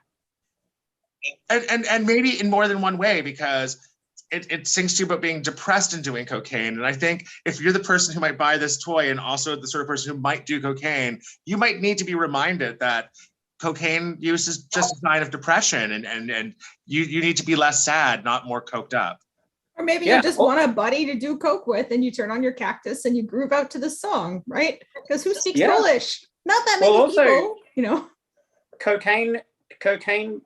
And maybe in more than one way, because it sings to you about being depressed and doing cocaine. And I think if you're the person who might buy this toy and also the sort of person who might do cocaine, you might need to be reminded that cocaine use is just a sign of depression, and you need to be less sad, not more coked up. Or maybe you just want a buddy to do coke with, and you turn on your Cactus and you groove out to the song, right? Because who speaks Polish? Not that many people, you know. Cocaine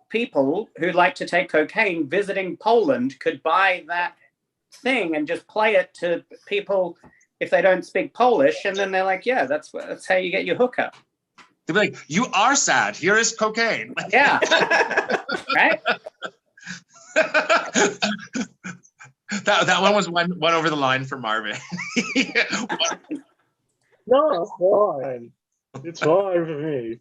people who like to take cocaine visiting Poland could buy that thing and just play it to people if they don't speak Polish, and then they're like, yeah, that's how you get your hookup. They'd be like, you are sad, here is cocaine. Yeah. Right? That one was one over the line for Marvin. No, it's fine. It's fine for me.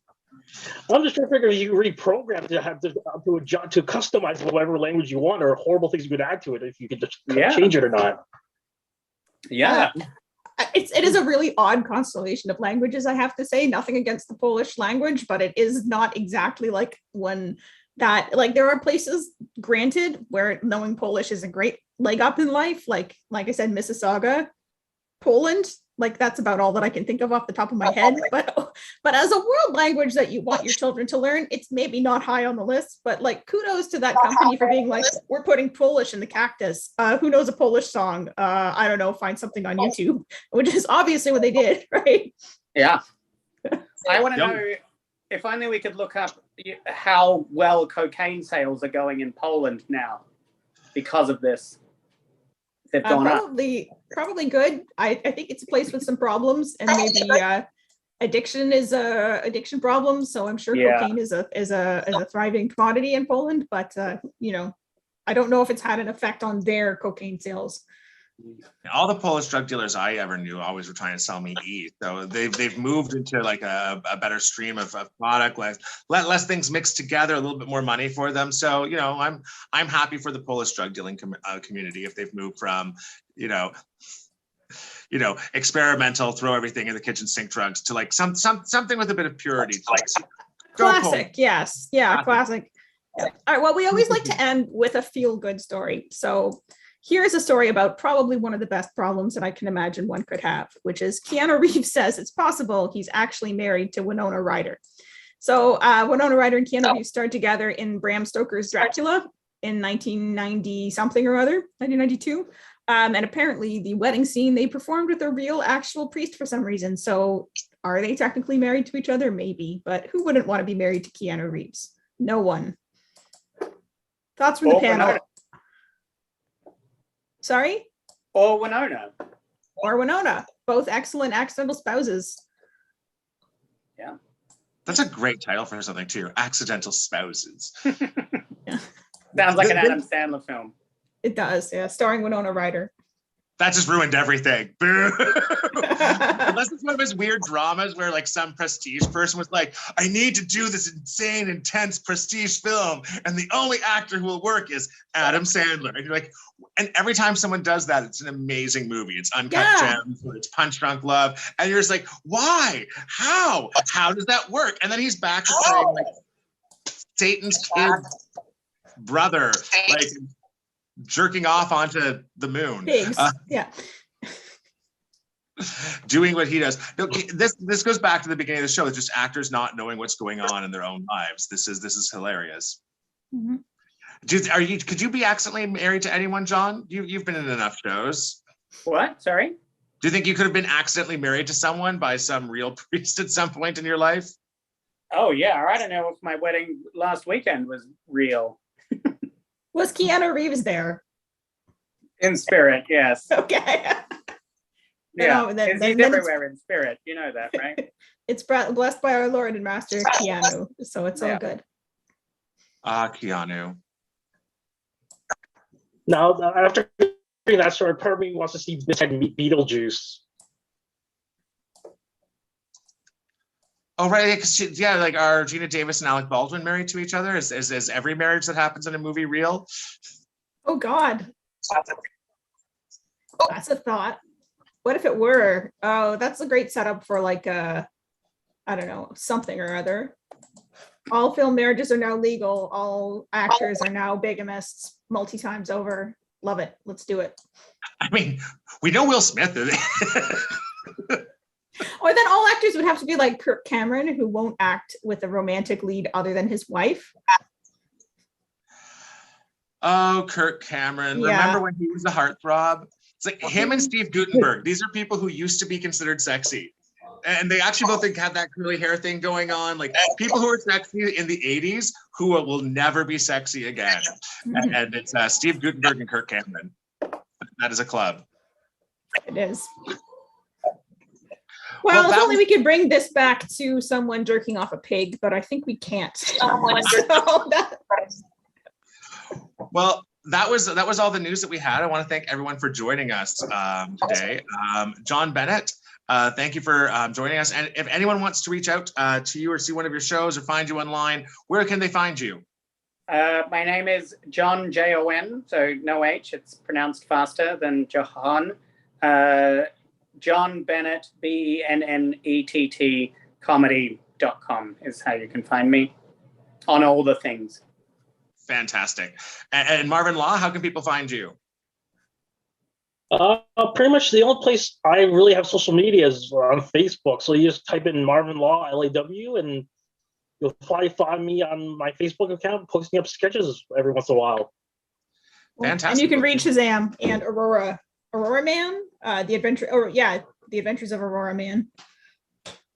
I'm just trying to figure if you reprogram to have to customize whatever language you want, or horrible things you could add to it, if you could just change it or not. Yeah. It is a really odd constellation of languages, I have to say. Nothing against the Polish language, but it is not exactly like one that, like, there are places, granted, where knowing Polish is a great leg up in life, like I said, Mississauga, Poland. Like, that's about all that I can think of off the top of my head. But as a world language that you want your children to learn, it's maybe not high on the list. But like, kudos to that company for being like, we're putting Polish in the Cactus. Who knows a Polish song? I don't know, find something on YouTube, which is obviously what they did, right? Yeah. I want to know, if only we could look up how well cocaine sales are going in Poland now because of this. They've gone probably good. I think it's a place with some problems, and maybe addiction is a addiction problem. So I'm sure cocaine is a thriving commodity in Poland, but you know, I don't know if it's had an effect on their cocaine sales. All the Polish drug dealers I ever knew always were trying to sell me E. So they've moved into like a better stream of product, less things mixed together, a little bit more money for them. So, you know, I'm happy for the Polish drug dealing community if they've moved from, you know, experimental, throw everything in the kitchen sink drugs to like something with a bit of purity. To like, classic, yes, yeah, classic. Yeah. All right. Well, we always like to end with a feel-good story. So here's a story about probably one of the best problems that I can imagine one could have, which is Keanu Reeves says it's possible he's actually married to Winona Ryder. So Winona Ryder and Keanu Reeves starred together in Bram Stoker's Dracula in 1990 something or other, 1992. And apparently the wedding scene they performed with a real actual priest for some reason. So are they technically married to each other? Maybe, but who wouldn't want to be married to Keanu Reeves? No one. Thoughts from the panel? Winona. Sorry? Or Winona. Or Winona. Both excellent accidental spouses. Yeah. That's a great title for something too. Accidental spouses. Yeah. Sounds like an Adam Sandler film. It does, yeah. Starring Winona Ryder. That just ruined everything. Unless it's one of his weird dramas where like some prestige person was like, I need to do this insane, intense prestige film, and the only actor who will work is Adam Sandler. And you're like, and every time someone does that, it's an amazing movie. It's Uncut Gems, or it's Punch Drunk Love, and you're just like, why? How does that work? And then he's back to playing like Satan's kid brother, like jerking off onto the moon. Pigs. Yeah. Doing what he does. No, this goes back to the beginning of the show. It's just actors not knowing what's going on in their own lives. This is hilarious. Mm-hmm. Could you be accidentally married to anyone, John? You've been in enough shows. What? Sorry? Do you think you could have been accidentally married to someone by some real priest at some point in your life? Oh yeah, I don't know if my wedding last weekend was real. Was Keanu Reeves there? In spirit, yes. Okay. Yeah, No, then he's everywhere in spirit. You know that, right? It's blessed by our Lord and Master Keanu, so it's all good. Keanu. Now, after hearing that story, part of me wants to see Beetlejuice. Oh, right. Yeah, like, are Gina Davis and Alec Baldwin married to each other? Is every marriage that happens in a movie real? Oh, God. That's a thought. What if it were? Oh, that's a great setup for like I don't know, something or other. All film marriages are now legal. All actors are now bigamists multi times over. Love it. Let's do it. I mean, we know Will Smith. Or then all actors would have to be like Kirk Cameron, who won't act with a romantic lead other than his wife. Oh, Kirk Cameron. Yeah. Remember when he was a heartthrob? It's like him and Steve Guttenberg. These are people who used to be considered sexy. And they actually both have that curly hair thing going on. Like people who were sexy in the 80s who will never be sexy again. And it's Steve Guttenberg and Kirk Cameron. That is a club. It is. Well, if only we could bring this back to someone jerking off a pig, but I think we can't. Well, that was all the news that we had. I want to thank everyone for joining us today. Jon Bennett, thank you for joining us. And if anyone wants to reach out to you or see one of your shows or find you online, where can they find you? My name is Jon, Jon, so no H, it's pronounced faster than Johan. Jon Bennett, BENNETT, comedy.com is how you can find me on all the things. Fantastic. And Marvin Law, how can people find you? Pretty much the only place I really have social media is on Facebook. So you just type in Marvin Law, LAW, and you'll probably find me on my Facebook account posting up sketches every once in a while. Fantastic. And you can read Shazam and Aurora Man, the Adventures of Aurora Man.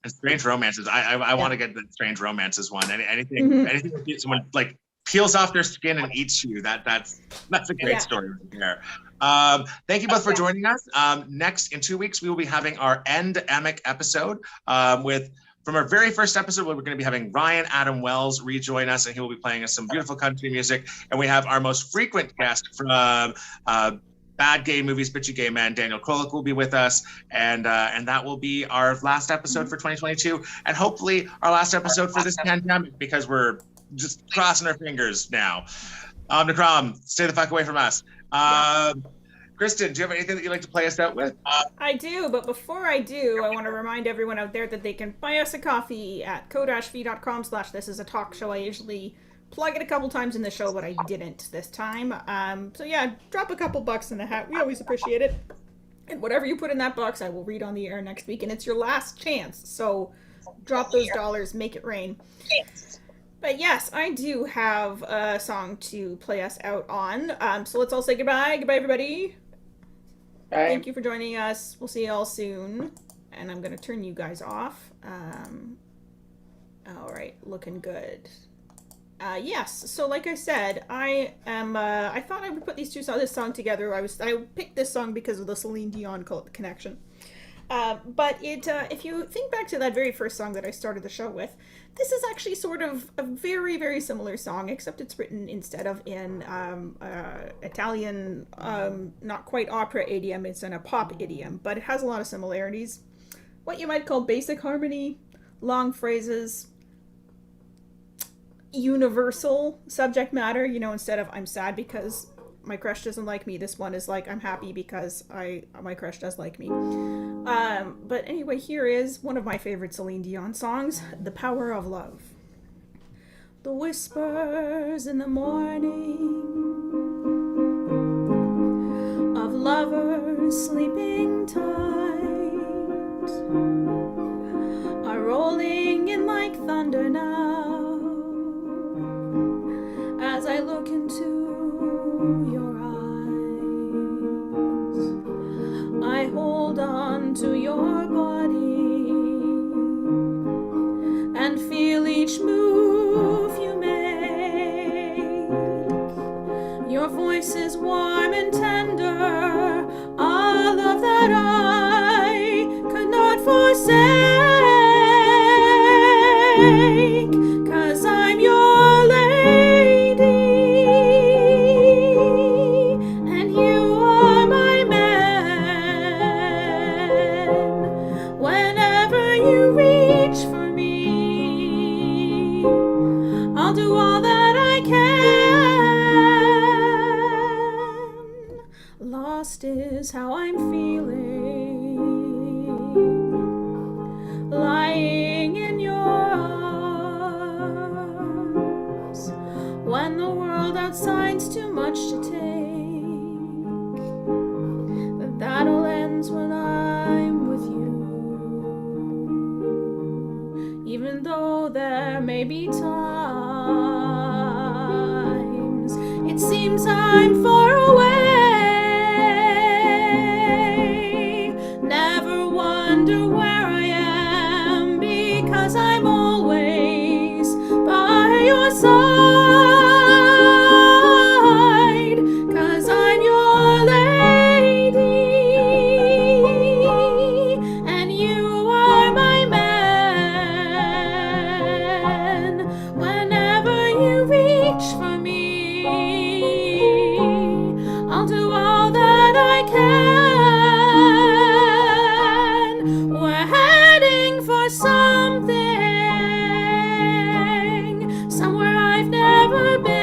And Strange Romances. I want to get the Strange Romances one. Anything that someone like peels off their skin and eats you. That's a great story right there. Thank you both for joining us. Next, in 2 weeks, we will be having our endemic episode from our very first episode, we're going to be having Ryan Adam Wells rejoin us, and he will be playing us some beautiful country music. And we have our most frequent guest from Bad Gay Movies, Bitchy Gay Men, Daniel Krolik will be with us, and that will be our last episode for 2022, and hopefully our last episode for this pandemic, because we're just crossing our fingers now. Nakram, stay the fuck away from us. Kristin, do you have anything that you'd like to play us out with? I do, but before I do, I want to remind everyone out there that they can buy us a coffee at ko-fi.com/this is a talk show. I usually plug it a couple times in the show, but I didn't this time. So yeah, drop a couple bucks in the hat. We always appreciate it. And whatever you put in that box, I will read on the air next week, and it's your last chance. So drop those dollars, make it rain. But yes, I do have a song to play us out on. So let's all say goodbye. Goodbye, everybody. Bye. Thank you for joining us. We'll see you all soon. And I'm going to turn you guys off. All right, looking good. Yes, so like I said, I thought I would put this song together. I picked this song because of the Celine Dion connection. But if you think back to that very first song that I started the show with, this is actually sort of a very, very similar song, except it's written instead of in Italian, not quite opera idiom, it's in a pop idiom, but it has a lot of similarities. What you might call basic harmony, long phrases, universal subject matter, instead of I'm sad because my crush doesn't like me, this one is like I'm happy because my crush does like me. But anyway, here is one of my favorite Celine Dion songs, The Power of Love. The whispers in the morning of lovers sleeping tight are rolling in like thunder now as I look into your eyes. I hold on to your body and feel each move you make. Your voice is warm and tender, a love that I could not forsake, 'cause I'm your lady and you are my man. Whenever you reach for me, I'll do all that I can. Lost is how I'm feeling, lying in your arms, when the world outside's too much to take. even though there may be times it seems I'm far away. Never wonder where I am, because I'm always by your side, 'cause I'm your lady, and you are my man. Whenever you reach for me, I'll do all that I can. We're heading for something, somewhere I've never been.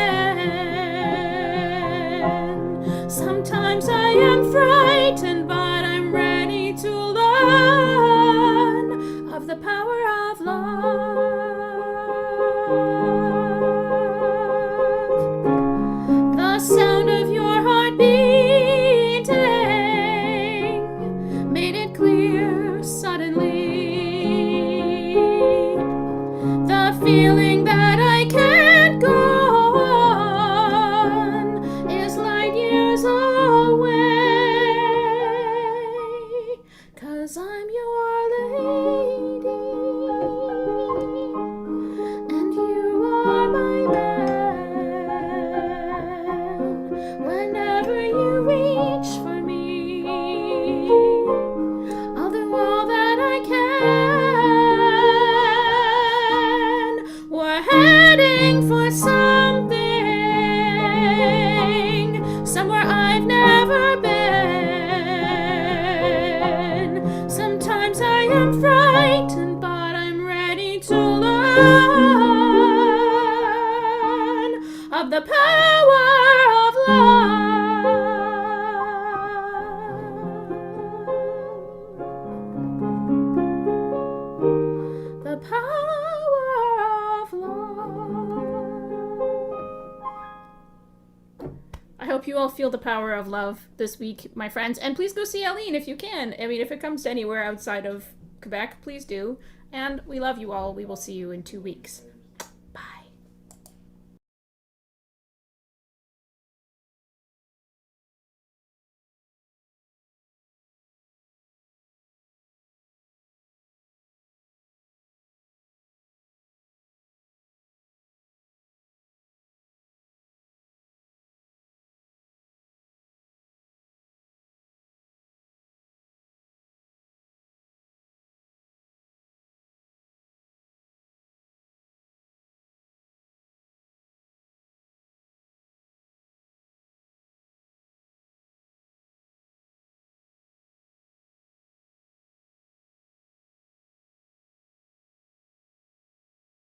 Sometimes I am frightened, but I'm ready to learn of the power of love. The sound of your heart beating made it clear suddenly. The feeling that I can't go on is light years away, 'cause I'm your lady, and you are my man. Whenever you reach for me, I'll do all that I can. We're heading for something, somewhere I've never been. Sometimes I am frightened, but I'm ready to learn of the power of love. The power of love. I hope you all feel the power of love this week, my friends. And please go see Aline if you can. I mean, if it comes to anywhere outside of Quebec, please do. And we love you all. We will see you in 2 weeks.